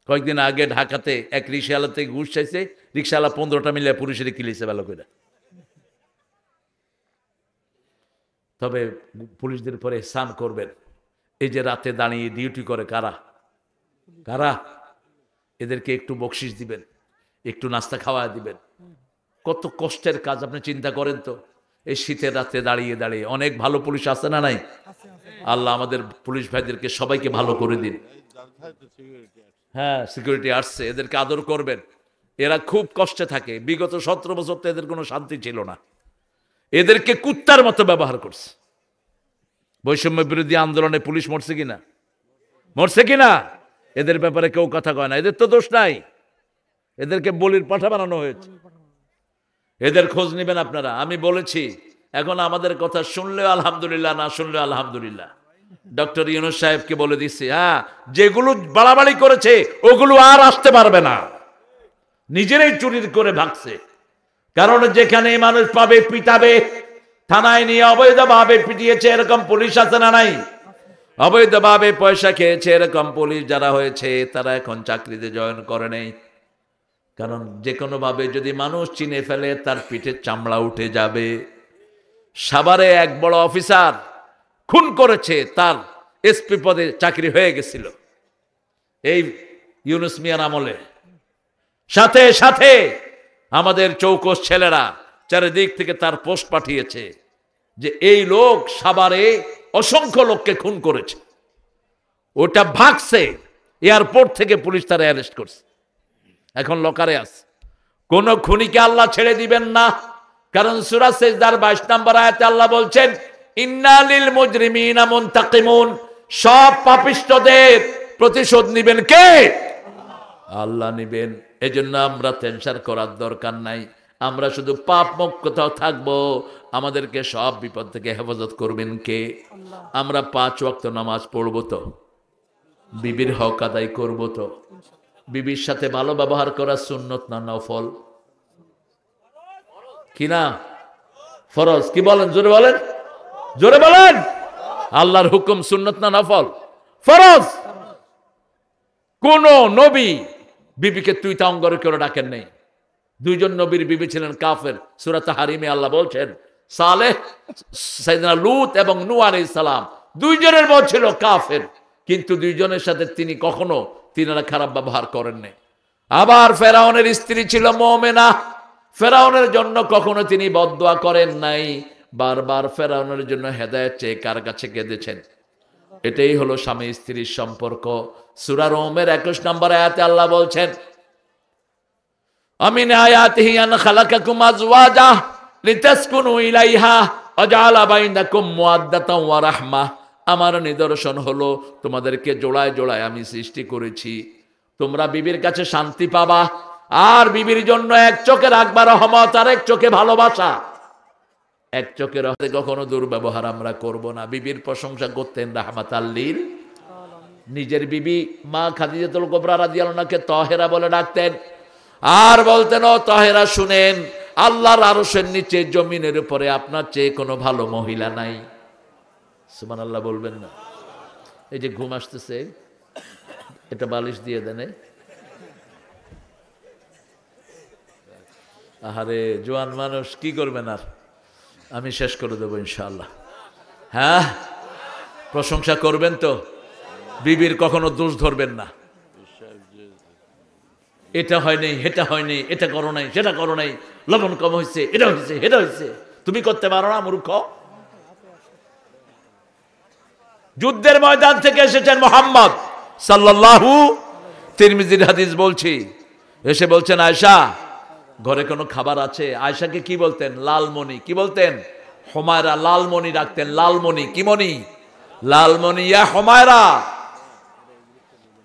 কয়েকদিন আগে ঢাকাতে এক রিক্সাওয়ালা থেকে ঘুষ চাইছে, রিক্সাওয়ালা 15টা মিলে পুলিশের কিলিছে ভালো করে। তবে পুলিশদের পরে স্নান করবেন। এই যে রাতে দাঁড়িয়ে ডিউটি করে কারা? কারা? এদেরকে একটু বকশিস দিবেন, একটু নাস্তা খাওয়া দিবেন। কত কষ্টের কাজ আপনি চিন্তা করেন তো। এই শীতের রাতে দাঁড়িয়ে দাঁড়িয়ে। অনেক ভালো পুলিশ আছে না নাই? আল্লাহ আমাদের পুলিশ ভাইদেরকে সবাইকে ভালো করে দিন। হ্যাঁ, সিকিউরিটি আসছে, এদেরকে আদর করবেন। এরা খুব কষ্টে থাকে। বিগত 17 বছর তো এদের কোনো শান্তি ছিল না। এদেরকে কুত্তার মতো ব্যবহার করছে। বৈষম্য বিরোধী আন্দোলনে পুলিশ মরছে কিনা? মরছে কিনা? এদের ব্যাপারে কেউ কথা কয় না। এদের তো দোষ নাই, এদেরকে বলির পাঠা বানানো হয়েছে। এদের খোঁজ নেবেন আপনারা। আমি বলেছি, এখন আমাদের কথা শুনলেও আলহামদুলিল্লাহ, না শুনলেও আলহামদুলিল্লাহ। ডক্টর ইউনূস সাহেবকে বলে দিচ্ছি, হ্যাঁ, যেগুলো বাড়াবাড়ি করেছে ওগুলো আর আসতে পারবে না। নিজেরাই চুরি করে ভাগছে। কারণ যেখানে মানুষ পাবে পিটাবে, থানায় নিয়ে অবৈধভাবে পিটিয়েছে এরকম পুলিশ আছে না নাই? অবৈধভাবে পয়সা খেয়েছে এরকম পুলিশ যারা হয়েছে, তারা এখন চাকরিতে জয়েন করে নেই। কারণ যে কোনো ভাবে যদি মানুষ চিনে ফেলে, তার পিঠের চামড়া উঠে যাবে। সাভারে এক বড় অফিসার খুন করেছে, তার এসপি পদে চাকরি হয়ে গেছিল এই ইউনূস মিয়ার আমলে। সাথে সাথে আমাদের চৌকস ছেলেরা চারিদিক থেকে তার পোস্ট পাঠিয়েছে যে এই লোক সাভারে অসংখ্য লোককে খুন করেছে। ওটা ভাগছে, এয়ারপোর্ট থেকে পুলিশ তারা অ্যারেস্ট করছে, এখন লকারে আছে। কোন খুনিকে আল্লাহ ছেড়ে দিবেন না। কারণ সূরা সিজদার 22 নম্বর আয়াতে আল্লাহ বলছেন, ইন্না লিল মুজরিমিনা মুনতাকিমুন, সব পাপিষ্ঠদের প্রতিশোধ নেবেন কে? আল্লাহ নেবেন। এজন্য আমরা টেনশন করার দরকার নাই। আমরা শুধু পাপ মুক্ত থাকবো, আমাদেরকে সব বিপদ থেকে হেফাজত করবেন কে? আমরা 5 ওয়াক্ত নামাজ পড়বো তো, বিবির হক আদায় করবো তো, বিবির সাথে ভালো ব্যবহার করা সুন্নত না নফল? কি না ফরজ? কি বলেন? জোরে বলেন, জোরে বলেন। আল্লাহর হুকুম সুন্নত না নফল? ফরজ। কোন নবী বিবিকে তুই তাঙ্গরে করে ডাকেন নেই। 2 জন নবীর বিবি ছিলেন কাফের। সূরা তাহরিমে আল্লাহ বলছেন, সালেহ, সাইয়েদনা লূত এবং নূহ আলাইহিস সালাম 2 জনের বউ ছিল কাফের, কিন্তু 2 জনের সাথে তিনি কখনো তিনারা খারাপ ব্যবহার করেননি। আবার ফেরাউনের স্ত্রী ছিল মুমিনা, ফেরাউনের জন্য কখনো তিনি বদদোয়া করেন নাই। বারবার ফেরাউনের জন্য হেদায়েত চেয়ে কার কাছে কেঁদেছেন? এটাই হলো স্বামী স্ত্রীর সম্পর্ক। সূরা রুমের 21 নম্বর আয়াতে আল্লাহ বলছেন, আমিন আয়াতিহি আন খালাকাকুম আজওয়াজা লিতাসকুনু ইলাইহা ওয়া জাআলা বাইনাকুম মুওয়াদ্দাতাও ওয়া রাহমা। আমার নিদর্শন হলো তোমাদেরকে জোড়ায় জোড়ায় আমি সৃষ্টি করেছি, তোমরা বিবির কাছে শান্তি পাবা, আর বিবির জন্য এক চোখে রাখবা রহমত, আর এক চোখে ভালোবাসা। এক চোখের হাতে কখনো দুর্ব্যবহার আমরা করব না। বিবির প্রশংসা করতেন রাহমাতাল লিল। নিজের বিবি মা খাদিজাতুল কুবরা রাদিয়াল্লাহু আনহাকে তাহেরা বলে ডাকতেন, আর বলতেন, ও তাহেরা শুনেন, আল্লাহর আরশের নিচে জমিনের উপরে আপনার চেয়ে কোনো ভালো মহিলা নাই। সুবহানাল্লাহ বলবেন না? এই যে ঘুম আসতেছে, এটা বালিশ দিয়ে দেন। আহারে জোয়ান মানুষ, কি করবেন আর, আমি শেষ করে দেবো ইনশাআল্লাহ। হ্যাঁ, প্রশংসা করবেন তো, বিবির কখনো দোষ ধরবেন না। এটা হয় নাই, এটা হয় নাই, এটা করো নাই, সেটা করো নাই, লবণ কম হয়েছে, এটা হয়েছে, এটা হয়েছে, তুমি করতে পারো না মূর্খ। যুদ্ধের ময়দান থেকে এসেছেন মুহাম্মদ সাল্লাল্লাহু, তিরমিজির হাদিস বলছি, এসে বলছেন, আয়েশা ঘরে কোনো খাবার আছে? আয়েশাকে কি বলতেন? লালমণি। কি বলতেন? হুমায়রা। লালমণি রাখতেন। লালমণি। কি মণি? লালমণি। ইয়া হুমায়রা,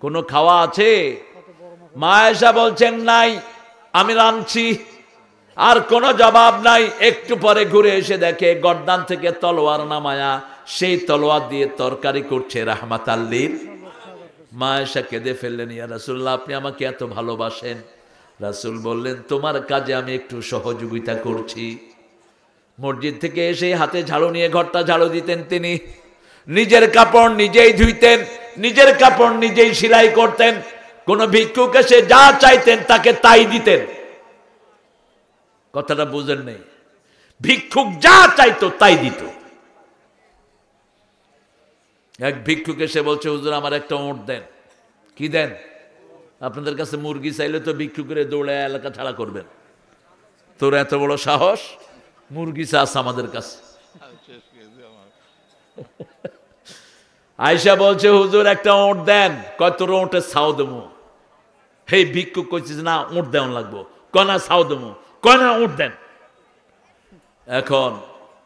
কোনো খাওয়া আছে? মা আয়েশা বলছেন, নাই, আমি রাঁধছি। আর কোনো জবাব নাই। একটু পরে ঘুরে এসে দেখে গর্দান থেকে তলোয়ার নামায়া সেই তলোয়ার দিয়ে তরকারি করছে রাহমাতাল লিল। মা আয়েশা কেঁদে ফেললেন, ইয়া রাসূলুল্লাহ, আপনি আমাকে এত ভালোবাসেন। রাসূল বললেন, তোমার কাজে আমি একটু সহযোগিতা করছি। মসজিদ থেকে এসে হাতে ঝাড়ু নিয়ে ঘরটা ঝাড়ু দিতেন তিনি। নিজের কাপড় নিজেই ধুইতেন, নিজের কাপড় নিজেই সেলাই করতেন। কোন ভিক্ষুক এসে যা চাইতেন তাকে তাই দিতেন। কথাটা বুঝেন নেই? ভিক্ষুক যা চাইতো তাই দিত। এক ভিক্ষুক এসে বলছে, হুজুর আমার একটা ওঁট দেন। কি দেন? আপনাদের কাছে মুরগি চাইলে তো ভিক্ষুকের দৌড়ে এলাকা ছাড়া করবেন। তোর এত বড় সাহস, মুরগি চাস আমাদের কাছে? আয়েশা বলছে, হুজুর একটা ওঁট দেন। কয় তোর ওঁটের ছাও দেবো। হে ভিক্ষুক কইছিস না ওঁট দেওয়ান লাগবো, কয় না ছাও দেবো, কয় না ওঁট দেন। এখন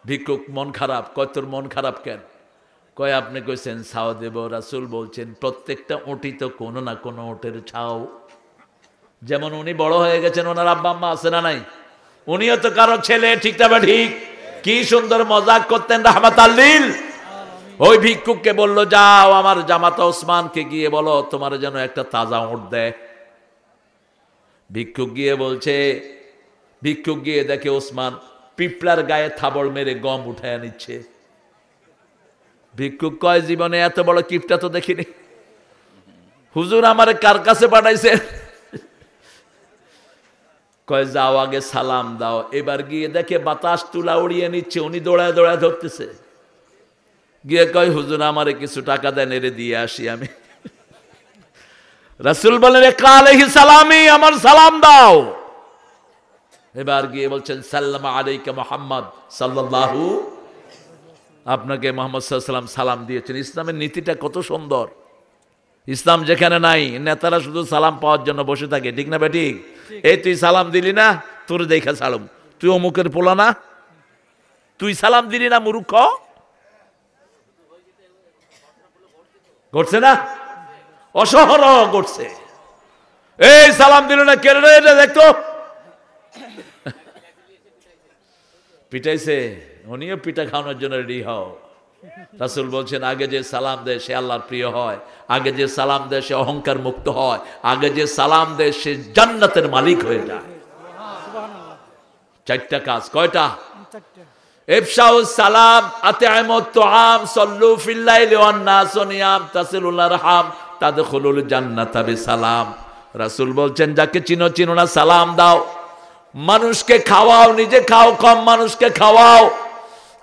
ভিক্ষুক মন খারাপ। কয় তোর মন খারাপ কেন? কয় আপনি কইছেন ছাও দেব, রাসূল বলছেন প্রত্যেকটা ওঁটই তো কোনো না কোনো ওঁটের ছাও। যেমন উনি বড় হয়ে গেছেন, ওনার আব্বা আম্মা আছে না নাই? উনিও তো কারো ছেলে, ঠিক না? ঠিক। কি সুন্দর মজাক করতেন রাহমাতাল লিল। ওই ভিক্ষুককে বলল, যাও আমার জামাতা ওসমানকে গিয়ে বলো তোমার যেন একটা তাজা ওঁট দেয়। ভিক্ষুক গিয়ে বলছে, ভিক্ষুক গিয়ে দেখে ওসমান পিপলার গায়ে থাবড় মেরে গম উঠায় নিচ্ছে। ভিক্ষুক কয়, জীবনে এত বড় কিপটা তো দেখিনি। হুজুর আমারে কার কাছে পাঠাইছে? কয় যাও আগে সালাম দাও। এবার গিয়ে দেখে বাতাস তুলা উড়িয়ে নিচ্ছে, উনি দৌড়ায় দৌড়ায় ধরতেছে। গিয়ে কয়, হুজুর আমারে কিছু টাকা দেন, এরে দিয়ে আসি আমি। রাসূল বলেন, ইকরা আলাইহি সালামি, আমার সালাম দাও। এবার গিয়ে বলছেন, সাল্লামু আলাইকা মুহাম্মদ সাল্লাল্লাহু, আপনাকে মুহাম্মদ সাল্লাল্লাহু আলাইহি ওয়াসাল্লাম সালাম দিয়েছেন। ইসলামের নীতিটা কত সুন্দর। ইসলাম যেখানে নাই, নেতারা শুধু সালাম পাওয়ার জন্য বসে থাকে, ঠিক না বেঠিক? এই তুই সালাম দিলি না, তোর দেখা ছাড়ুম, তুই অমুকের পোলা না, তুই সালাম দিলি না মূর্খ। ঘটছে না? অসহরহ ঘটছে। এই সালাম দিল না, কেন এটা দেখতো পিটাইছে। উনিও পিঠা খাওয়ানোর জন্য রেডি হও। রাসূল বলছেন, আগে যে সালাম দেয় সে আল্লাহর প্রিয় হয়, আগে যে সালাম দেয় সে অহংকার মুক্ত হয়, আগে যে সালাম দেয় সে জান্নাতের মালিক হয়ে যায়। চারটা কাজ। কয়টা? ইফশাউস সালাম, আতিআমুত তুআম, সাল্লু ফিল লাইলি ওয়ান নাস নিয়াম, তাসিলুল আরহাম, তাদখুলুল জান্নাতা বিসালাম। রাসূল বলছেন, যাকে চিনো চিনো না সালাম দাও। মানুষকে খাওয়াও, নিজে খাও কম, মানুষকে খাওয়াও।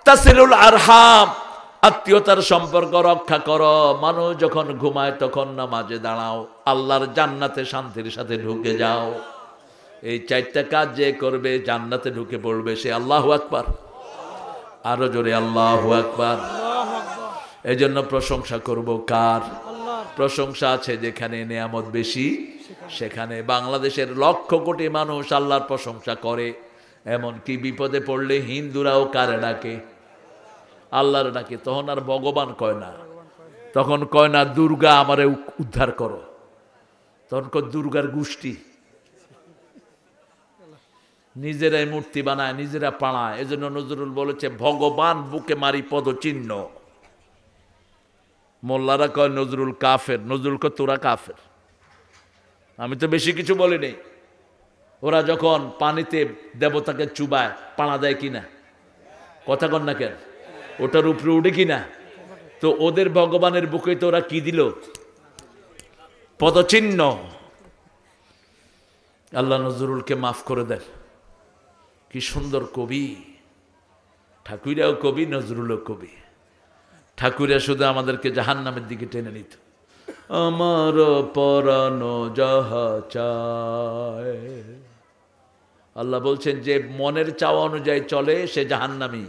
তাসিলুল আরহাম, আত্মীয়তার সম্পর্ক রক্ষা করো। মানুষ যখন ঘুমায় তখন নামাজে দাঁড়াও। আল্লাহর জান্নাতে শান্তির সাথে ঢুকে যাও। এই চারটা কাজ যে করবে জান্নাতে ঢুকে পড়বে সে। আল্লাহু আকবার। আরো জোরে আল্লাহু আকবার। এই জন্য প্রশংসা করব কার? প্রশংসা আছে যেখানে নিয়ামত বেশি সেখানে। বাংলাদেশের লক্ষ কোটি মানুষ আল্লাহর প্রশংসা করে, এমনকি বিপদে পড়লে হিন্দুরাও কারে ডাকে? আল্লাহর ডাকে, তখন আর ভগবান কয় না, তখন কয় না দুর্গা আমারে উদ্ধার করো, তখন কয় দুর্গার গোষ্ঠী। নিজেরাই মূর্তি বানায়, নিজেরা পাড়ায়। এজন্য নজরুল বলেছে ভগবান বুকে মারি পদচিহ্ন। মোল্লারা কয় নজরুল কাফের, নজরুল কয় তোরা কাফের। আমি তো বেশি কিছু বলিনি। ওরা যখন পানিতে দেবতাকে চুবায় পাড়া দেয় কিনা, কথা কন না কেন, ওটার উপরে উঠে কিনা, তো ওদের ভগবানের বুকে তো ওরা কি দিল? পদচিহ্ন। আল্লাহ নজরুলকে মাফ করে দেন। কি সুন্দর কবি, ঠাকুরাও কবি, নজরুলও কবি। ঠাকুরা শুধু আমাদেরকে জাহান্নামের দিকে টেনে নিত। আমার পরানো যাহা চায়, আল্লাহ বলছেন যে মনের চাওয়া অনুযায়ী চলে সে জাহান্নামী।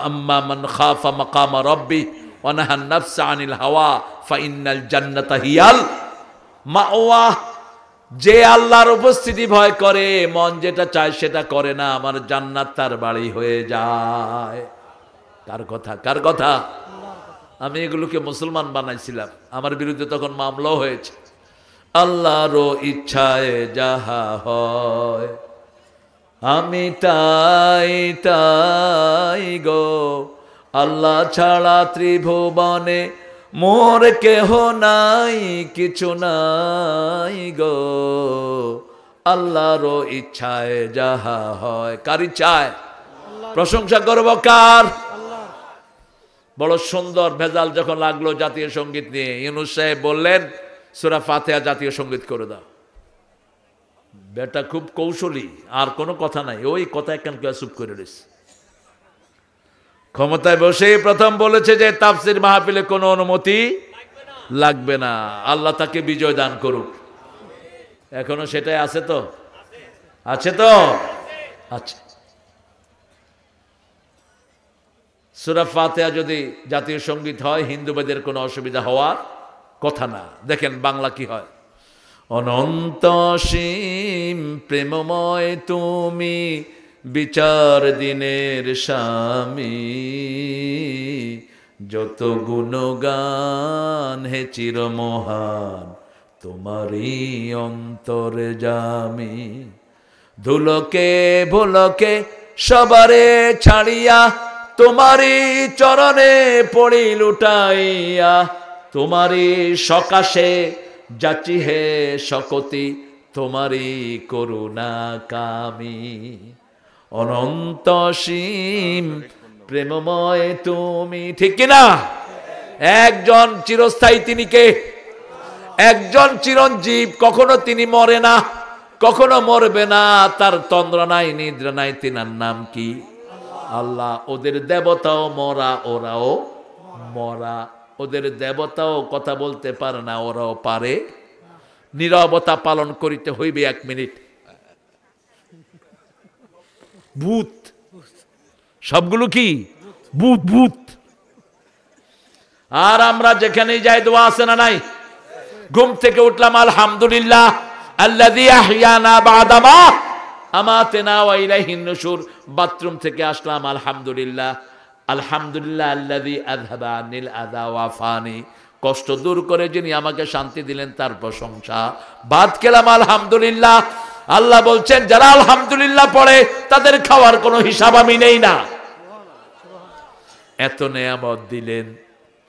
আম্মা মান খাফা মাকামা রাব্বি ওয়া নাহা নাফসা আনিল হাওয়া ফাইন্নাল জান্নাতা হিয়াল মাওয়া। যে আল্লাহর উপস্থিতি ভয় করে, মন যেটা চায় সেটা করে না, আমার জান্নাত তার বাড়ি হয়ে যায়। কার কথা? কার কথা? আমি এগুলোকে মুসলমান বানাইছিলাম, আমার বিরুদ্ধে তখন মামলাও হয়েছে। আল্লাহর ইচ্ছায় যাহা হয় আমি তাই তাই গো, আল্লাহ ছাড়া ত্রিভুবনে মোর কেহ নাই, কিছু নাই গো, আল্লাহর ইচ্ছায় যাহা হয়। কার ইচ্ছায়? প্রশংসা করব কার? বড় সুন্দর ভেজাল যখন লাগলো জাতীয় সঙ্গীত নিয়ে, ইউনূস সাহেব বললেন সূরা ফাতিহা জাতীয় সঙ্গীত করে দাও। বেটা খুব কৌশলী, আর কোনো কথা নাই, ওই কথা একখান চুপ করে রয়েছে। ক্ষমতায় বসে প্রথম বলেছে যে তাফসীর মাহফিলে কোনো অনুমতি লাগবে না। আল্লাহ তাকে বিজয় দান করুক। এখনো সেটাই আছে তো? আছে তো? আচ্ছা, সূরা ফাতিহা যদি জাতীয় সঙ্গীত হয় হিন্দুবাদের কোনো অসুবিধা হওয়ার কথা না। দেখেন বাংলা কি হয়। অনন্ত সীম প্রেমময় তুমি, বিচার দিনের স্বামী, যত গুণগান হে চিরমহান তোমারই অন্তরে জামি। ধুলোকে ভুলোকে সবারে ছাড়িয়া, তোমারই চরণে পড়ি লুটাইয়া, তোমারই সকাশে যাচি হে শকতি, তোমারই করুণা কামি। অনন্ত সীম প্রেমময় তুমি, ঠিক কিনা? একজন চিরস্থায়ী, তিনি কে? একজন চিরঞ্জীব, কখনো তিনি মরে না, কখনো মরবে না, তার তন্দ্রা নাই নিদ্রা নাই, তিনার নাম কি? আল্লাহ। ওদের দেবতাও মরা, ওরাও মরা। ওদের দেবতাও কথা বলতে পারে না, ওরাও পারে। নীরবতা পালন করিতে হইবে 1 মিনিট। ভূত, সবগুলো কি ভূত? ভূত। আর আমরা যেখানেই যাই দোয়া আছে না নাই? ঘুম থেকে উঠলাম আলহামদুলিল্লাহ আল্লাযী আহইয়ানা বা'দামা আমাতানা ওয়া ইলাইহিন নুশুর। বাথরুম থেকে আসলাম আলহামদুলিল্লাহ, আলহামদুলিল্লাহ আল্লাযী আযহাবা আনিল আযা ওয়া আফানি। কষ্ট দূর করে যিনি আমাকে শান্তি দিলেন তার প্রশংসা। ভাত খেলাম আলহামদুলিল্লাহ। আল্লাহ বলছেন যারা আলহামদুলিল্লাহ পড়ে তাদের খাওয়ার কোনো হিসাব আমি নেই না। এত নেয়ামত দিলেন,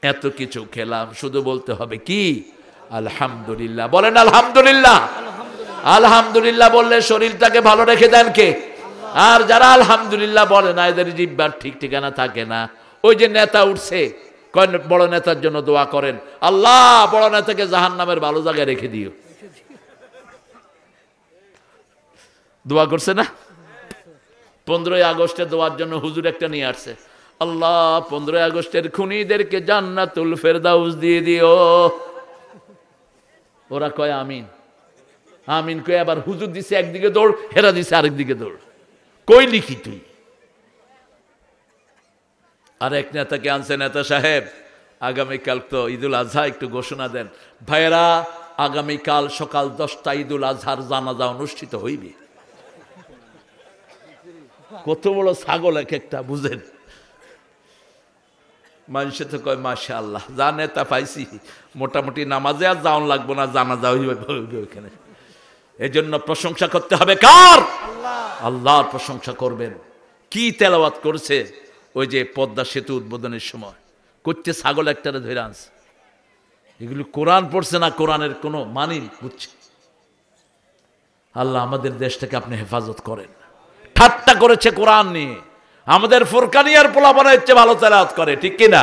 এত কিছু খেলাম, শুধু বলতে হবে কি? আলহামদুলিল্লাহ। বলেন আলহামদুলিল্লাহ। আলহামদুলিল্লাহ বললে শরীরটাকে ভালো রেখে দেন কে? আর যারা আলহামদুলিল্লাহ বলে না, এদের জিহ্বার ঠিক ঠিকানা থাকে না। ওই যে নেতা উঠছে, বড় নেতার জন্য দোয়া করেন, আল্লাহ বড় নেতাকে জাহান্নামের ভালো জায়গায় রেখে দিও। দোয়া করছে না? 15ই আগস্টে দোয়ার জন্য হুজুর একটা নিয়ে আসছে, আল্লাহ 15ই আগস্টের খুনিদেরকে জান্নাতুল ফেরদাউস দিয়ে দিও। ওরা কয় আমিন আমিন কয়ে আবার হুজুর দিছে একদিকে দৌড়, হেরা দিছে আরেক দিকে দৌড়। কই লিখি তুই? আর এক নেতাকে আনছে, নেতা সাহেব আগামীকাল তো ঈদুল আজহা, একটু ঘোষণা দেন। ভাইয়েরা, আগামীকাল সকাল 10টা ঈদুল আজহার জানাজা অনুষ্ঠিত হইবে। কত বড় ছাগল এক একটা, বুঝেন? মানুষে তো কয় মাশাআল্লাহ, যা নেতা পাইছি মোটামুটি নামাজে আর যাওয়ান লাগবো না, জানাজা হইবে ওইখানে। এজন্য প্রশংসা করতে হবে কার? আল্লাহর প্রশংসা করবেন। কি তেলাওয়াত করছে ওই যে পদ্মা সেতু উদ্বোধনের সময়, করতে ছাগল একটারে ধরে আনছে। এগুলো কোরআন পড়ছে না, কোরআনের কোনো মানি বুঝছে। আল্লাহ আমাদের দেশটাকে আপনি হেফাজত করেন। ঠাট্টা করেছে কোরআন নিয়ে, আমাদের ফুরকানিয়ার পোলা বানাচ্ছে ভালো তেলাওয়াত করে, ঠিক কিনা?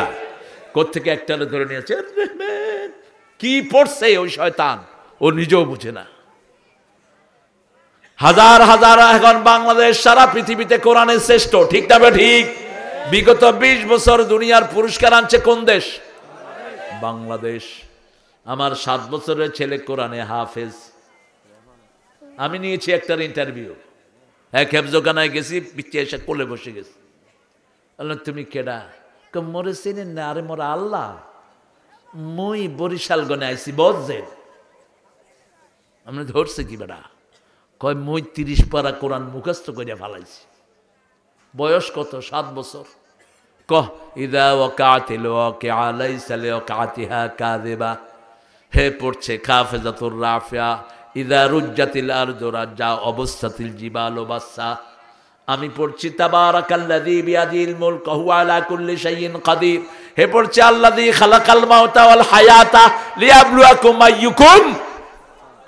কোত্থেকে একটারে ধরে নিয়েছে, কি পড়ছে ওই শয়তান, ও নিজেও বুঝে না। হাজার হাজার এখন বাংলাদেশ সারা পৃথিবীতে কোরআনের শ্রেষ্ঠ, ঠিক না? ঠিক। বিগত 20 বছর দুনিয়ার পুরস্কার আনছে কোন দেশ? বাংলাদেশ। আমার 7 বছরের ছেলে কোরআনে হাফেজ। আমি নিয়েছি একটার ইন্টারভিউ, এক হেফজখানায় গেছি, পিছিয়ে এসে কোলে বসে গেছি। বললাম তুমি কেডা? মোরে চিনেন না? আরে মোরা আল্লাহ, মুই বরিশাল গনে আইছি বজেন। আমরা ধরছে কি বেড়া? কয় মুই 30 পারা কোরআন মুখস্থ করে ফালাইছি। বয়স কত? 7 বছর। কহ ইদা ওয়াকাতিল ওয়াকিআ লাইসা লিওয়াকাতিহা কাযিবা। হে পড়ছে খাফিজাতুর রাফিয়া, ইদা রুজ্জাতিল আরদু রাজ্জা অবস্থাতিল জিবালু বাসসা। আমি পড়ছি তাবারাকাল্লাযী বিয়াদিল মুলক ওয়া হুয়া আলা কুল্লি শাইইন কাদির। হে পড়ছে আল্লাযী খালাকাল মাউতা ওয়াল হায়াতা লিয়াবলুয়াকুম আইয়ুকুম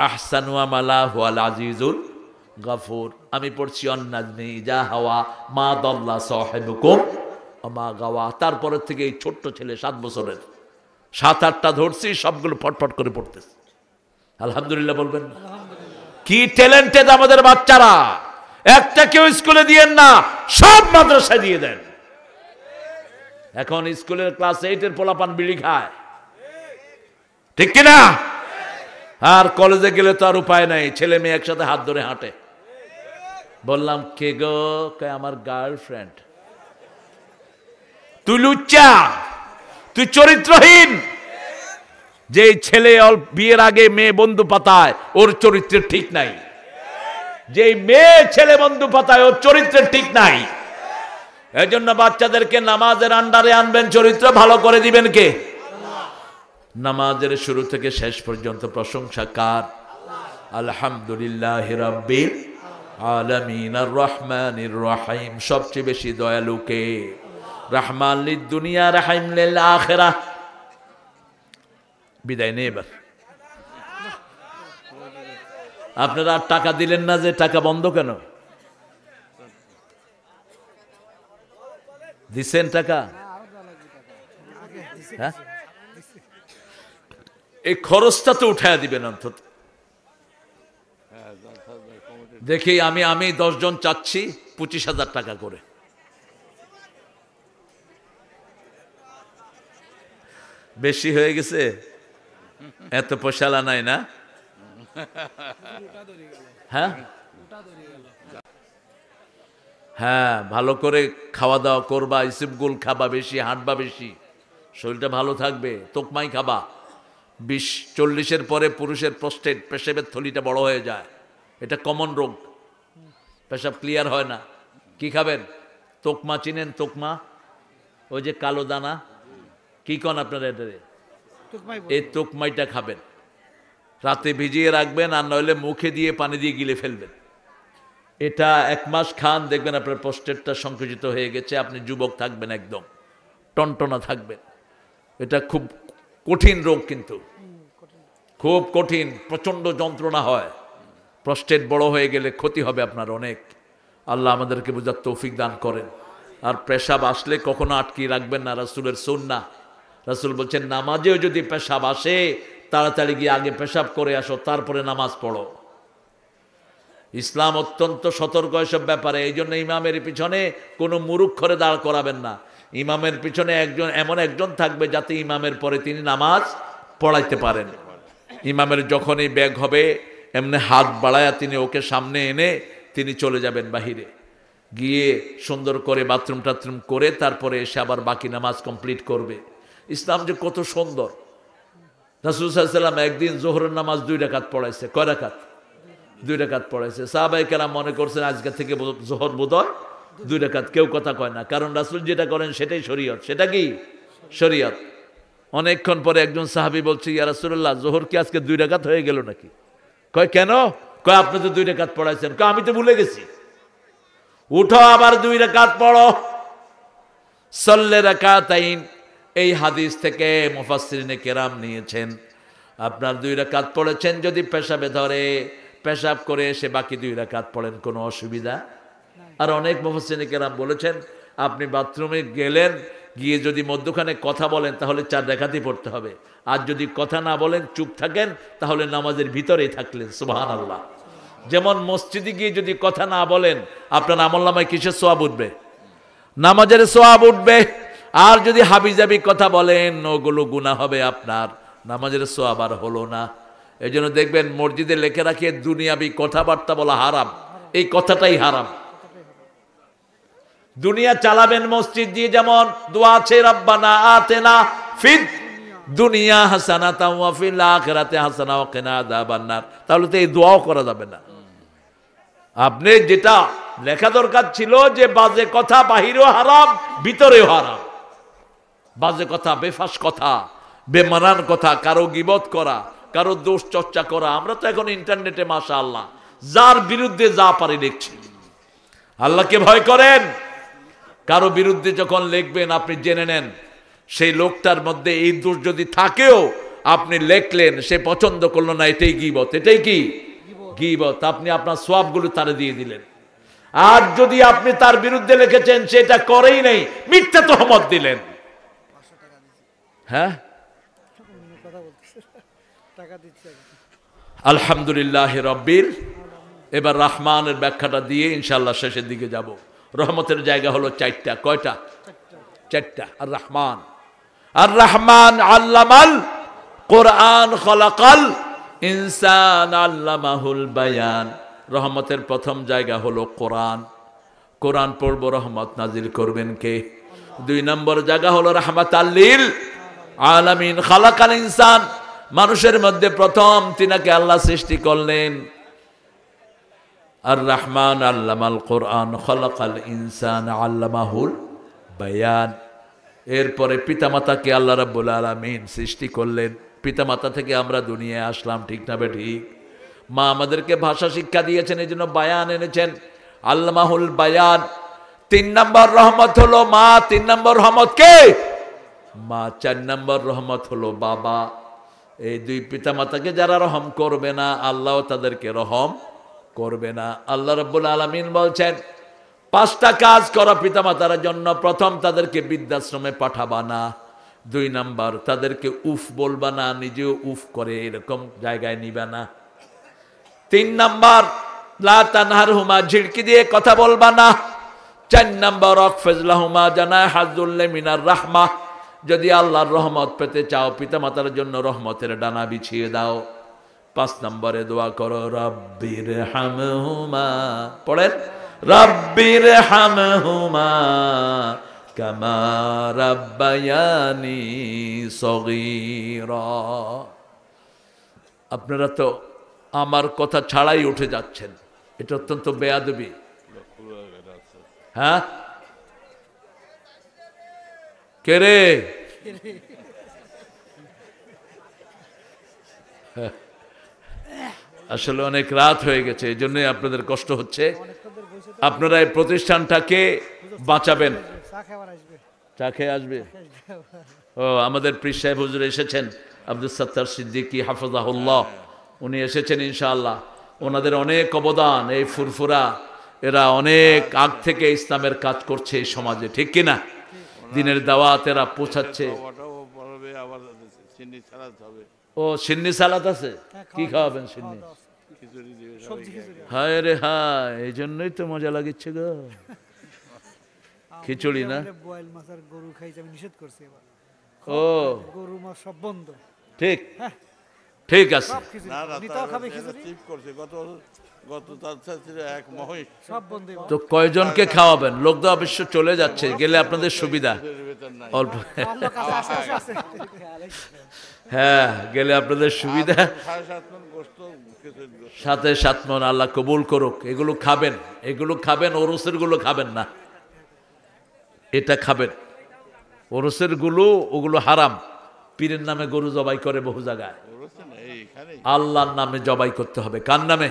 আহসানু আমালা হুয়াল আজিজুল গাফুর। আমি পড়ছি অন্নাজমি ইজা হাওয়া মা দাল্লা সাহিবুকুম ওয়া মা গাওয়া। তারপরের থেকে এই ছোট্ট ছেলে 7 বছরের 7-8টা ধরছি, সবগুলো ফটফট করে পড়তেছে। আলহামদুলিল্লাহ বলবেন না? কি ট্যালেন্টেড আমাদের বাচ্চারা! একটা কেউ স্কুলে দিয়েন না, সব মাদ্রাসায় দিয়ে দেন। এখন স্কুলের ক্লাস 8-এর পোলাপান বিড়ি খায়, ঠিক কিনা? আর কলেজে গেলে তো আর উপায় নাই, ছেলে মেয়ে একসাথে হাত ধরে হাঁটে। বললাম কে গো? কয় আমার গার্লফ্রেন্ড। তুই লুচ্চা, তুই চরিত্রহীন। যে ছেলে বিয়ের আগে মেয়ে বন্ধু পাতায়, ওর চরিত্রের ঠিক নাই। যে মেয়ে ছেলে বন্ধু পাতায়, ওর চরিত্রের ঠিক নাই। এজন্য বাচ্চাদেরকে নামাজের আন্ডারে আনবেন, চরিত্র ভালো করে দিবেন কে? নামাজের শুরু থেকে শেষ পর্যন্ত প্রশংসা কার? আলহামদুলিল্লাহি রাব্বিল আলামিন আর রহমানির রহিম। সবচেয়ে বেশি দয়ালু কে? রহমান লিদ দুনিয়া রহিম লিল আখিরাহ। বিদায় নেই এবার। আপনারা আর টাকা দিলেন না যে, টাকা বন্ধ কেন? দিছেন টাকা? হ্যাঁ, এই খরচটা তো উঠায় দিবেন অন্তত। দেখি আমি 10 জন চাচ্ছি 25,000 টাকা করে। বেশি হয়ে গেছে? এত পয়সালা নাই না? হ্যাঁ হ্যাঁ, ভালো করে খাওয়া দাওয়া করবা, ইসিবগুল খাবা বেশি, হাঁটবা বেশি, শরীরটা ভালো থাকবে। তোকমাই খাবা। 20-40-এর পরে পুরুষের প্রস্টেট, পেশাবের থলিটা বড় হয়ে যায়। এটা কমন রোগ, পেশাব ক্লিয়ার হয় না। কি খাবেন? তোকমা চিনেন? তোকমা, ওই যে কালো দানা, কি কন আপনারা এটারে? এই তোকমাইটা খাবেন, রাতে ভিজিয়ে রাখবেন, আর নইলে মুখে দিয়ে পানি দিয়ে গিলে ফেলবেন। এটা 1 মাস খান, দেখবেন আপনার প্রস্টেটটা সংকুচিত হয়ে গেছে, আপনি যুবক থাকবেন, একদম টনটনা থাকবেন। এটা খুব কঠিন রোগ, কিন্তু খুব কঠিন, প্রচণ্ড যন্ত্রণা হয়। প্রস্টেট বড় হয়ে গেলে ক্ষতি হবে আপনার অনেক। আল্লাহ আমাদেরকে বুঝার তৌফিক দান করেন। আর পেশাব আসলে কখনো আটকিয়ে রাখবেন না, রাসূলের সুন্নাহ। রাসূল বলছেন নামাজেও যদি পেশাব আসে, তাড়াতাড়ি গিয়ে আগে পেশাব করে আসো, তারপরে নামাজ পড়ো। ইসলাম অত্যন্ত সতর্ক এসব ব্যাপারে। এই জন্য ইমামের পিছনে কোনো মুরুক্ষরে দাঁড় করাবেন না। ইমামের পিছনে এমন একজন থাকবে যাতে ইমামের পরে তিনি নামাজ পড়াইতে পারেন। ইমামের যখনই ব্যাগ হবে, এমনি হাত বাড়ায়া তিনি ওকে সামনে এনে তিনি চলে যাবেন বাহিরে, গিয়ে সুন্দর করে বাথরুম টাথরুম করে তারপরে এসে আবার বাকি নামাজ কমপ্লিট করবে। ইসলাম যে কত সুন্দর! রাসূল সাল্লাল্লাহু আলাইহি ওয়াসাল্লাম একদিন যোহরের নামাজ 2 রাকাত পড়াইছে। কয় রাকাত? 2 রাকাত পড়াইছে। সাহাবায়ে কেরাম মনে করছেন আজকে থেকে যোহর বোধহয় 2 রাকাত। কেউ কথা কয় না, কারণ রাসূল যেটা করেন সেটাই শরীয়ত। সেটা কি? শরীয়ত। অনেকক্ষণ পরে একজন সাহাবী বলছে, ইয়া রাসূলুল্লাহ, যোহর কি আজকে 2 রাকাত হয়ে গেল নাকি? কয় কেন? কয় আপনি তো 2 রাকাত পড়াইছেন। কয় আমি তো ভুলে গেছি। উঠো আবার 2 রাকাত পড়ো। সাল্লে রাকাতাইন, এই হাদিস থেকে মুফাসসিরিনে কেরাম নিয়েছেন, আপনার 2 রাকাত পড়েছেন, যদি পেশাবে ধরে পেশাব করে এসে বাকি 2 রাকাত পড়েন, কোনো অসুবিধা। আর অনেক মুফাসসিরিনে কেরাম বলেছেন, আপনি বাথরুমে গেলেন, গিয়ে যদি মধ্যখানে কথা বলেন তাহলে 4 রাকাতই পড়তে হবে, আর যদি কথা না বলেন চুপ থাকেন তাহলে নামাজের ভিতরেই থাকলেন। সুবহানাল্লাহ। যেমন মসজিদে গিয়ে যদি কথা না বলেন আপনার আমলনামায় কিসের সওয়াব উঠবে? নামাজের সওয়াব উঠবে। আর যদি হাবিজাবি কথা বলেন ওগুলো গুনাহ হবে, আপনার নামাজের সওয়াব আর হলো না। এই জন্য দেখবেন মসজিদে লিখে রাখে দুনিয়াবি কথাবার্তা বলা হারাম। এই কথাটাই হারাম। দুনিয়া চালাবেন মসজিদ দিয়ে, যেমন দোয়া আছে রব্বানা আতেনা ফিদ দুনিয়া হাসানাতাও ওয়া ফিল আখিরাতি হাসানাও ওয়া কিনা আযাবান নার। তাহলে তো এই দোয়াও করা যাবে না। আপনি যেটা লেখা দরকার ছিল যে বাজে কথা বাহিরেও হারাম ভিতরেও হারাম। বাজে কথা, বেফাস কথা, বেমানান কথা, কারো গীবত করা, কারো দোষ চর্চা করা। আমরা তো এখন ইন্টারনেটে মাশাআল্লাহ যার বিরুদ্ধে যা পারি লিখছি। আল্লাহকে ভয় করেন। কারো বিরুদ্ধে যখন লিখবেন আপনি জেনে নেন সেই লোকটার মধ্যে এই দোষ যদি থাকেও আপনি লিখলেন, সে পছন্দ করলো না, এটাই গীবত। এটাই কি গীবত। আপনি আপনার সওয়াবগুলো তারে দিয়ে দিলেন। আর যদি আপনি তার বিরুদ্ধে লিখেছেন সেটা করেই নেই, মিথ্যা তহমত দিলেন। হ্যাঁ, আলহামদুলিল্লাহ রব্বিল। এবার রহমানের ব্যাখ্যাটা দিয়ে ইনশাআল্লাহ শেষের দিকে যাব। রহমতের জায়গা হলো 4টা। কয়টা? 4টা। আর রহমান, আর রহমান আল্লামাল কোরআন খলাকাল ইনসান আল্লামাহুল বায়ান। রহমতের প্রথম জায়গা হলো কোরআন। কোরআন পড়বো, রহমত নাজিল করবেন কে? 2 নম্বর জায়গা হলো রাহমাতাল লিল আলামিন। খালাকাল ইনসান, মানুষের মধ্যে প্রথম তিনাকে আল্লাহ সৃষ্টি করলেন। আর রহমান আল্লামাল কোরআন খলাকাল ইনসান আল্লামাহুল বায়ান। এরপরে পিতামাতাকে আল্লাহ রাব্বুল আলামিন সৃষ্টি করলেন। পিতামাতা থেকে আমরা দুনিয়ায় আসলাম, ঠিক না বেঠিক? মা আমাদেরকে ভাষা শিক্ষা দিয়েছেন, এই জন্য বায়ান এনেছেন, আল্লামাহুল বায়ান। 3 নম্বর রহমত হলো মা। 3 নম্বর রহমত কে? মা। 4 নম্বর রহমত হলো বাবা। এই 2 পিতামাতাকে যারা রহম করবে না আল্লাহ তাদেরকে রহম করবে না। আল্লাহ রাব্বুল আলামিন বলছেন 5টা কাজ করা পিতামাতার জন্য। প্রথম, তাদেরকে বৃদ্ধাশ্রমে পাঠাবা না। 2 নম্বর, তাদেরকে উফ বলবা না, নিজেও উফ করে এরকম জায়গায় নিবা না। 3 নম্বর, লা তানহারহুমা, ঝিড়কি দিয়ে কথা বলবা না। 4 নম্বর, ওয়াকফিজ লাহুমা জানাহাযুল্লি মিনার রাহমাহ, যদি আল্লাহর রহমত পেতে চাও পিতামাতার জন্য রহমতের ডানা বিছিয়ে দাও। 5 নম্বরে দোয়া করো রব্বির হামহুমা, পড়েন রব্বির হামহুমা কামা রাব্বায়ানি সগীরা। আপনারা তো আমার কথা ছাড়াই উঠে যাচ্ছেন, এটা অত্যন্ত বেয়াদবি। হ্যাঁ, কে রে? আসলে অনেক রাত হয়ে গেছে, এই জন্যই আপনাদের কষ্ট হচ্ছে। আপনারা এই প্রতিষ্ঠানটাকে বাঁচাবেন। চা খেয়ে আসবে? ও, আমাদের পীর সাহেব হুজুর এসেছেন, আব্দুল সত্তার সিদ্দিকী হাফিজাহুল্লাহ, উনি এসেছেন ইনশাআল্লাহ। ওনাদের অনেক অবদান। এই ফুরফুরা এরা অনেক আগ থেকে ইসলামের কাজ করছে এই সমাজে, ঠিক কিনা? দিনের দাওয়াত এরা পৌঁছাচ্ছে। ও, সিন্নি সালাত আছে? কি খাওয়াবেন সিন্নি? হায় রে হায়, এই জন্যই তো মজা লাগিচ্ছে গো। খিচুড়ি না? ও, ঠিক ঠিক আছে। তো কয়জনকে খাওয়াবেন? লোক তো অবশ্য চলে যাচ্ছে, গেলে আপনাদের সুবিধা অল্প। হ্যাঁ, গেলে আপনাদের সুবিধা। 7 মণ আল্লাহ কবুল করুক। এগুলো খাবেন, এগুলো খাবেন, ওরসের গুলো খাবেন না, এটা খাবেন। ওরসের গুলো ওগুলো হারাম। পীরের নামে গরু জবাই করে বহু জায়গায়। আল্লাহর নামে জবাই করতে হবে। কার নামে?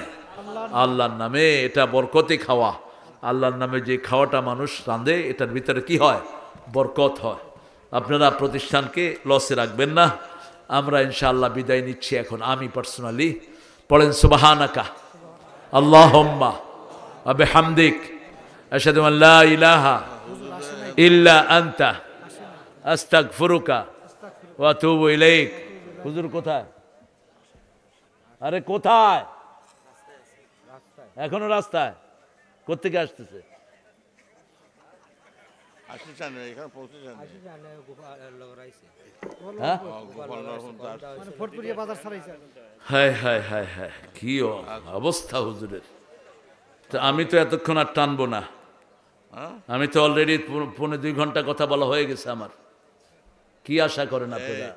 আল্লাহর নামে। এটা বরকতে খাওয়া। আল্লাহর নামে যে খাওয়াটা মানুষ রাঁধে এটার ভিতরে কি হয়? বরকত হয়। আপনারা প্রতিষ্ঠানকে লসে রাখবেন না। আমরা ইনশাআল্লাহ বিদায় নিচ্ছি এখন। আমি পার্সোনালি পড়েন সুবহানাকা আল্লাহুম্মা ওয়া বিহামদিক আশহাদু আন লা ইলাহা ইল্লা আনতা আস্তাগফিরুকা ওয়া আতুবু ইলাইক। হুজুর কোথায়? আরে কোথায়? এখনো রাস্তায়? কোত্থেকে আসতেছে? হায় হায় হায় হায়, কি অবস্থা হুজুরের। আমি তো এতক্ষণ আর টানবো না। আমি তো অলরেডি 1.5 ঘন্টা কথা বলা হয়ে গেছে আমার। কি আশা করেন আপনারা?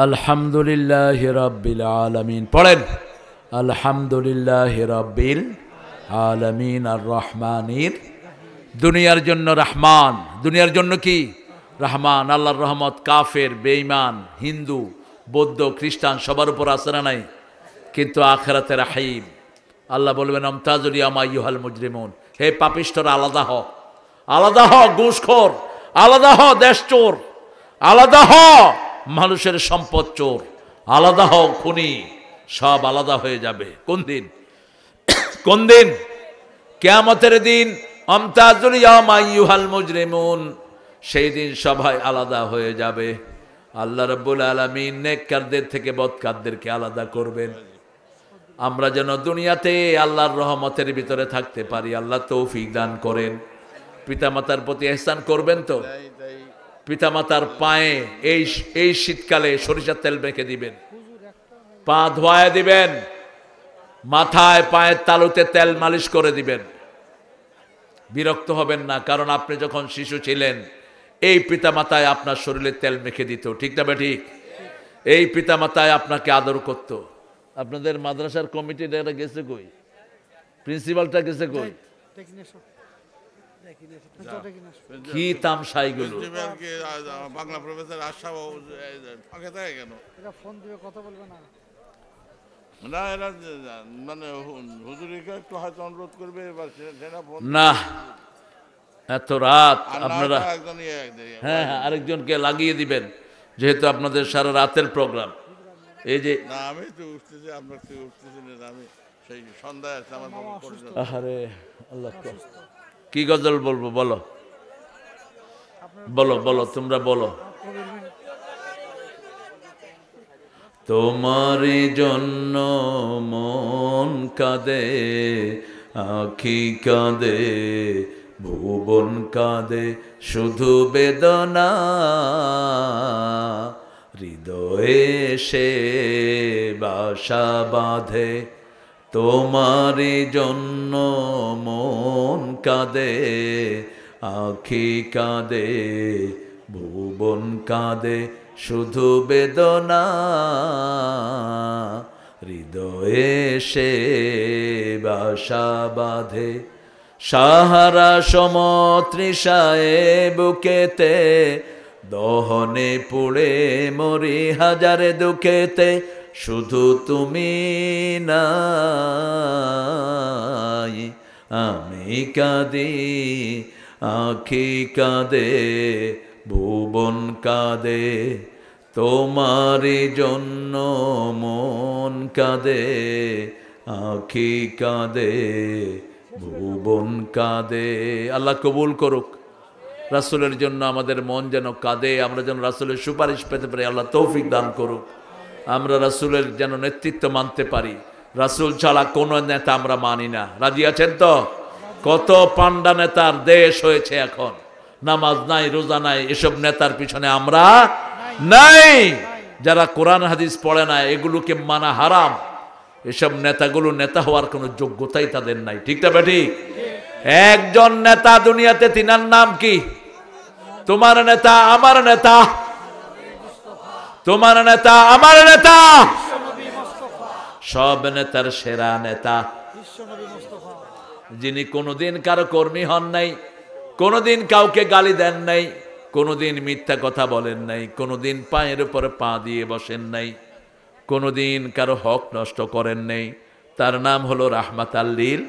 আলহামদুলিল্লাহ রাব্বিল আলামিন। পড়েন আলহামদুলিল্লাহ রাব্বিল আলামিন আর রহমানির। দুনিয়ার জন্য রহমান। দুনিয়ার জন্য কি? রহমান। আল্লাহর রহমত কাফের, বেঈমান, হিন্দু, বৌদ্ধ, খ্রিস্টান সবার উপর আসে না নাই? কিন্তু আখিরাতে রাহিম। আল্লাহ বলবেন আমতাজুল ইয়াউমা আইয়ুহাল মুজরিমুন। হে পাপিষ্ঠরা আলাদা হ, আলাদা হ ঘুষখোর, আলাদা হ দেশ চোর, আলাদা হ মানুষের সম্পদ চোর, আলাদা হ খুনি। সব আলাদা হয়ে যাবে। কোন দিন? কোন দিন? কিয়ামতের দিন। আমতাজুল ইয়াউমা আইয়ুহাল মুজরিমুন। সেই দিন সবাই আলাদা হয়ে যাবে। আল্লাহ রাব্বুল আলামিন নেককারদের থেকে বদকারদেরকে আলাদা করবেন। আমরা যেন দুনিয়াতে আল্লাহর রহমতের ভিতরে থাকতে পারি। আল্লাহ তৌফিক দান করেন। পিতামাতার প্রতি ইহসান করবেন তো? পিতামাতার পায়ে এই শীতকালে সরিষার তেল মেখে দিবেন, পা ধোয়ায় দিবেন, মাথায় পায়ের তালুতে তেল মালিশ করে দিবেন। বিরক্ত হবেন না, কারণ আপনি যখন শিশু ছিলেন এই পিতামাতায় আপনার শরীরে তেল মেখে দিত। ঠিক না ঠিক? এই পিতামাতায় আপনাকে আদর করত। আপনাদের মাদ্রাসার কমিটিটা গেছে কই? প্রিন্সিপালটা গেছে কই? কি তামসাইগুলো! বাংলা প্রফেসর আশরাফ ফাঁকে থাকে কেন? এরা ফোন দিয়ে কথা বলবে না। না, এরা মানে হুজুরিকে একটু হয়তো অনুরোধ করবে। না, এত রাত আপনারা হ্যাঁ আরেকজনকে লাগিয়ে দিবেন, যেহেতু আপনাদের সারা রাতের প্রোগ্রাম। এই যে না, আমি তো উঠতেছি, আপনার তো উঠতেছি না। আমি সেই সন্ধ্যায় আছে আমার। আরে আল্লাহ, কি গজল বলবো? বলো বলো বলো, তোমরা বলো। তোমার জন্য মন কাঁদে, আখি কাঁদে, ভুবন কাঁদে, শুধু বেদনা হৃদয়ে সে বাসা বাঁধে। তোমার জন্য মন কাঁদে, আখি কাঁদে, ভুবন কাঁদে, শুধু বেদনা হৃদয়ে সে বাসা বাঁধে। সাহারা সমতৃষায়ে বুকেতে, দহনে পুড়ে মরি হাজারে দুঃখেতে, শুধু তুমি নাই আমি কাঁদি, আখি কাঁদে, ভুবন কাঁদে, তোমার জন্য মন কাঁদে, আখি কাঁদে, ভুবন কাঁদে। আল্লাহ কবুল করুক। রাসূলের জন্য আমাদের মন যেন কাঁদে, আমরা যেন রাসূলের সুপারিশ পেতে পারি। আল্লাহ তৌফিক দান করুক। আমরা রাসূলের যেন নেতৃত্ব মানতে পারি। রাসূল ছাড়া কোনো নেতা আমরা মানি না। রাজি আছেন তো? কত পান্ডা নেতার দেশ হয়েছে এখন, নামাজ নাই, রোজা নাই, এসব নেতার পিছনে আমরা নাই। যারা কোরআন হাদিস পড়ে না, এগুলোকে মানা হারাম। এসব নেতাগুলো নেতা হওয়ার কোনো যোগ্যতাই তাদের নাই। ঠিক না ঠিক? একজন নেতা দুনিয়াতে, তিনার নাম কি? তোমার নেতা আমার নেতা, তোমার নেতা আমার নেতা, সব নেতার সেরা নেতা, যিনি কোনোদিন কারো কর্মী হন নাই, কোনোদিন কাউকে গালি দেন নাই, কোনোদিন মিথ্যা কথা বলেন নাই, কোনোদিন পায়ের উপর পা দিয়ে বসেন নাই, কোনোদিন কারো হক নষ্ট করেন নাই। তার নাম হলো রাহমাতাল লিল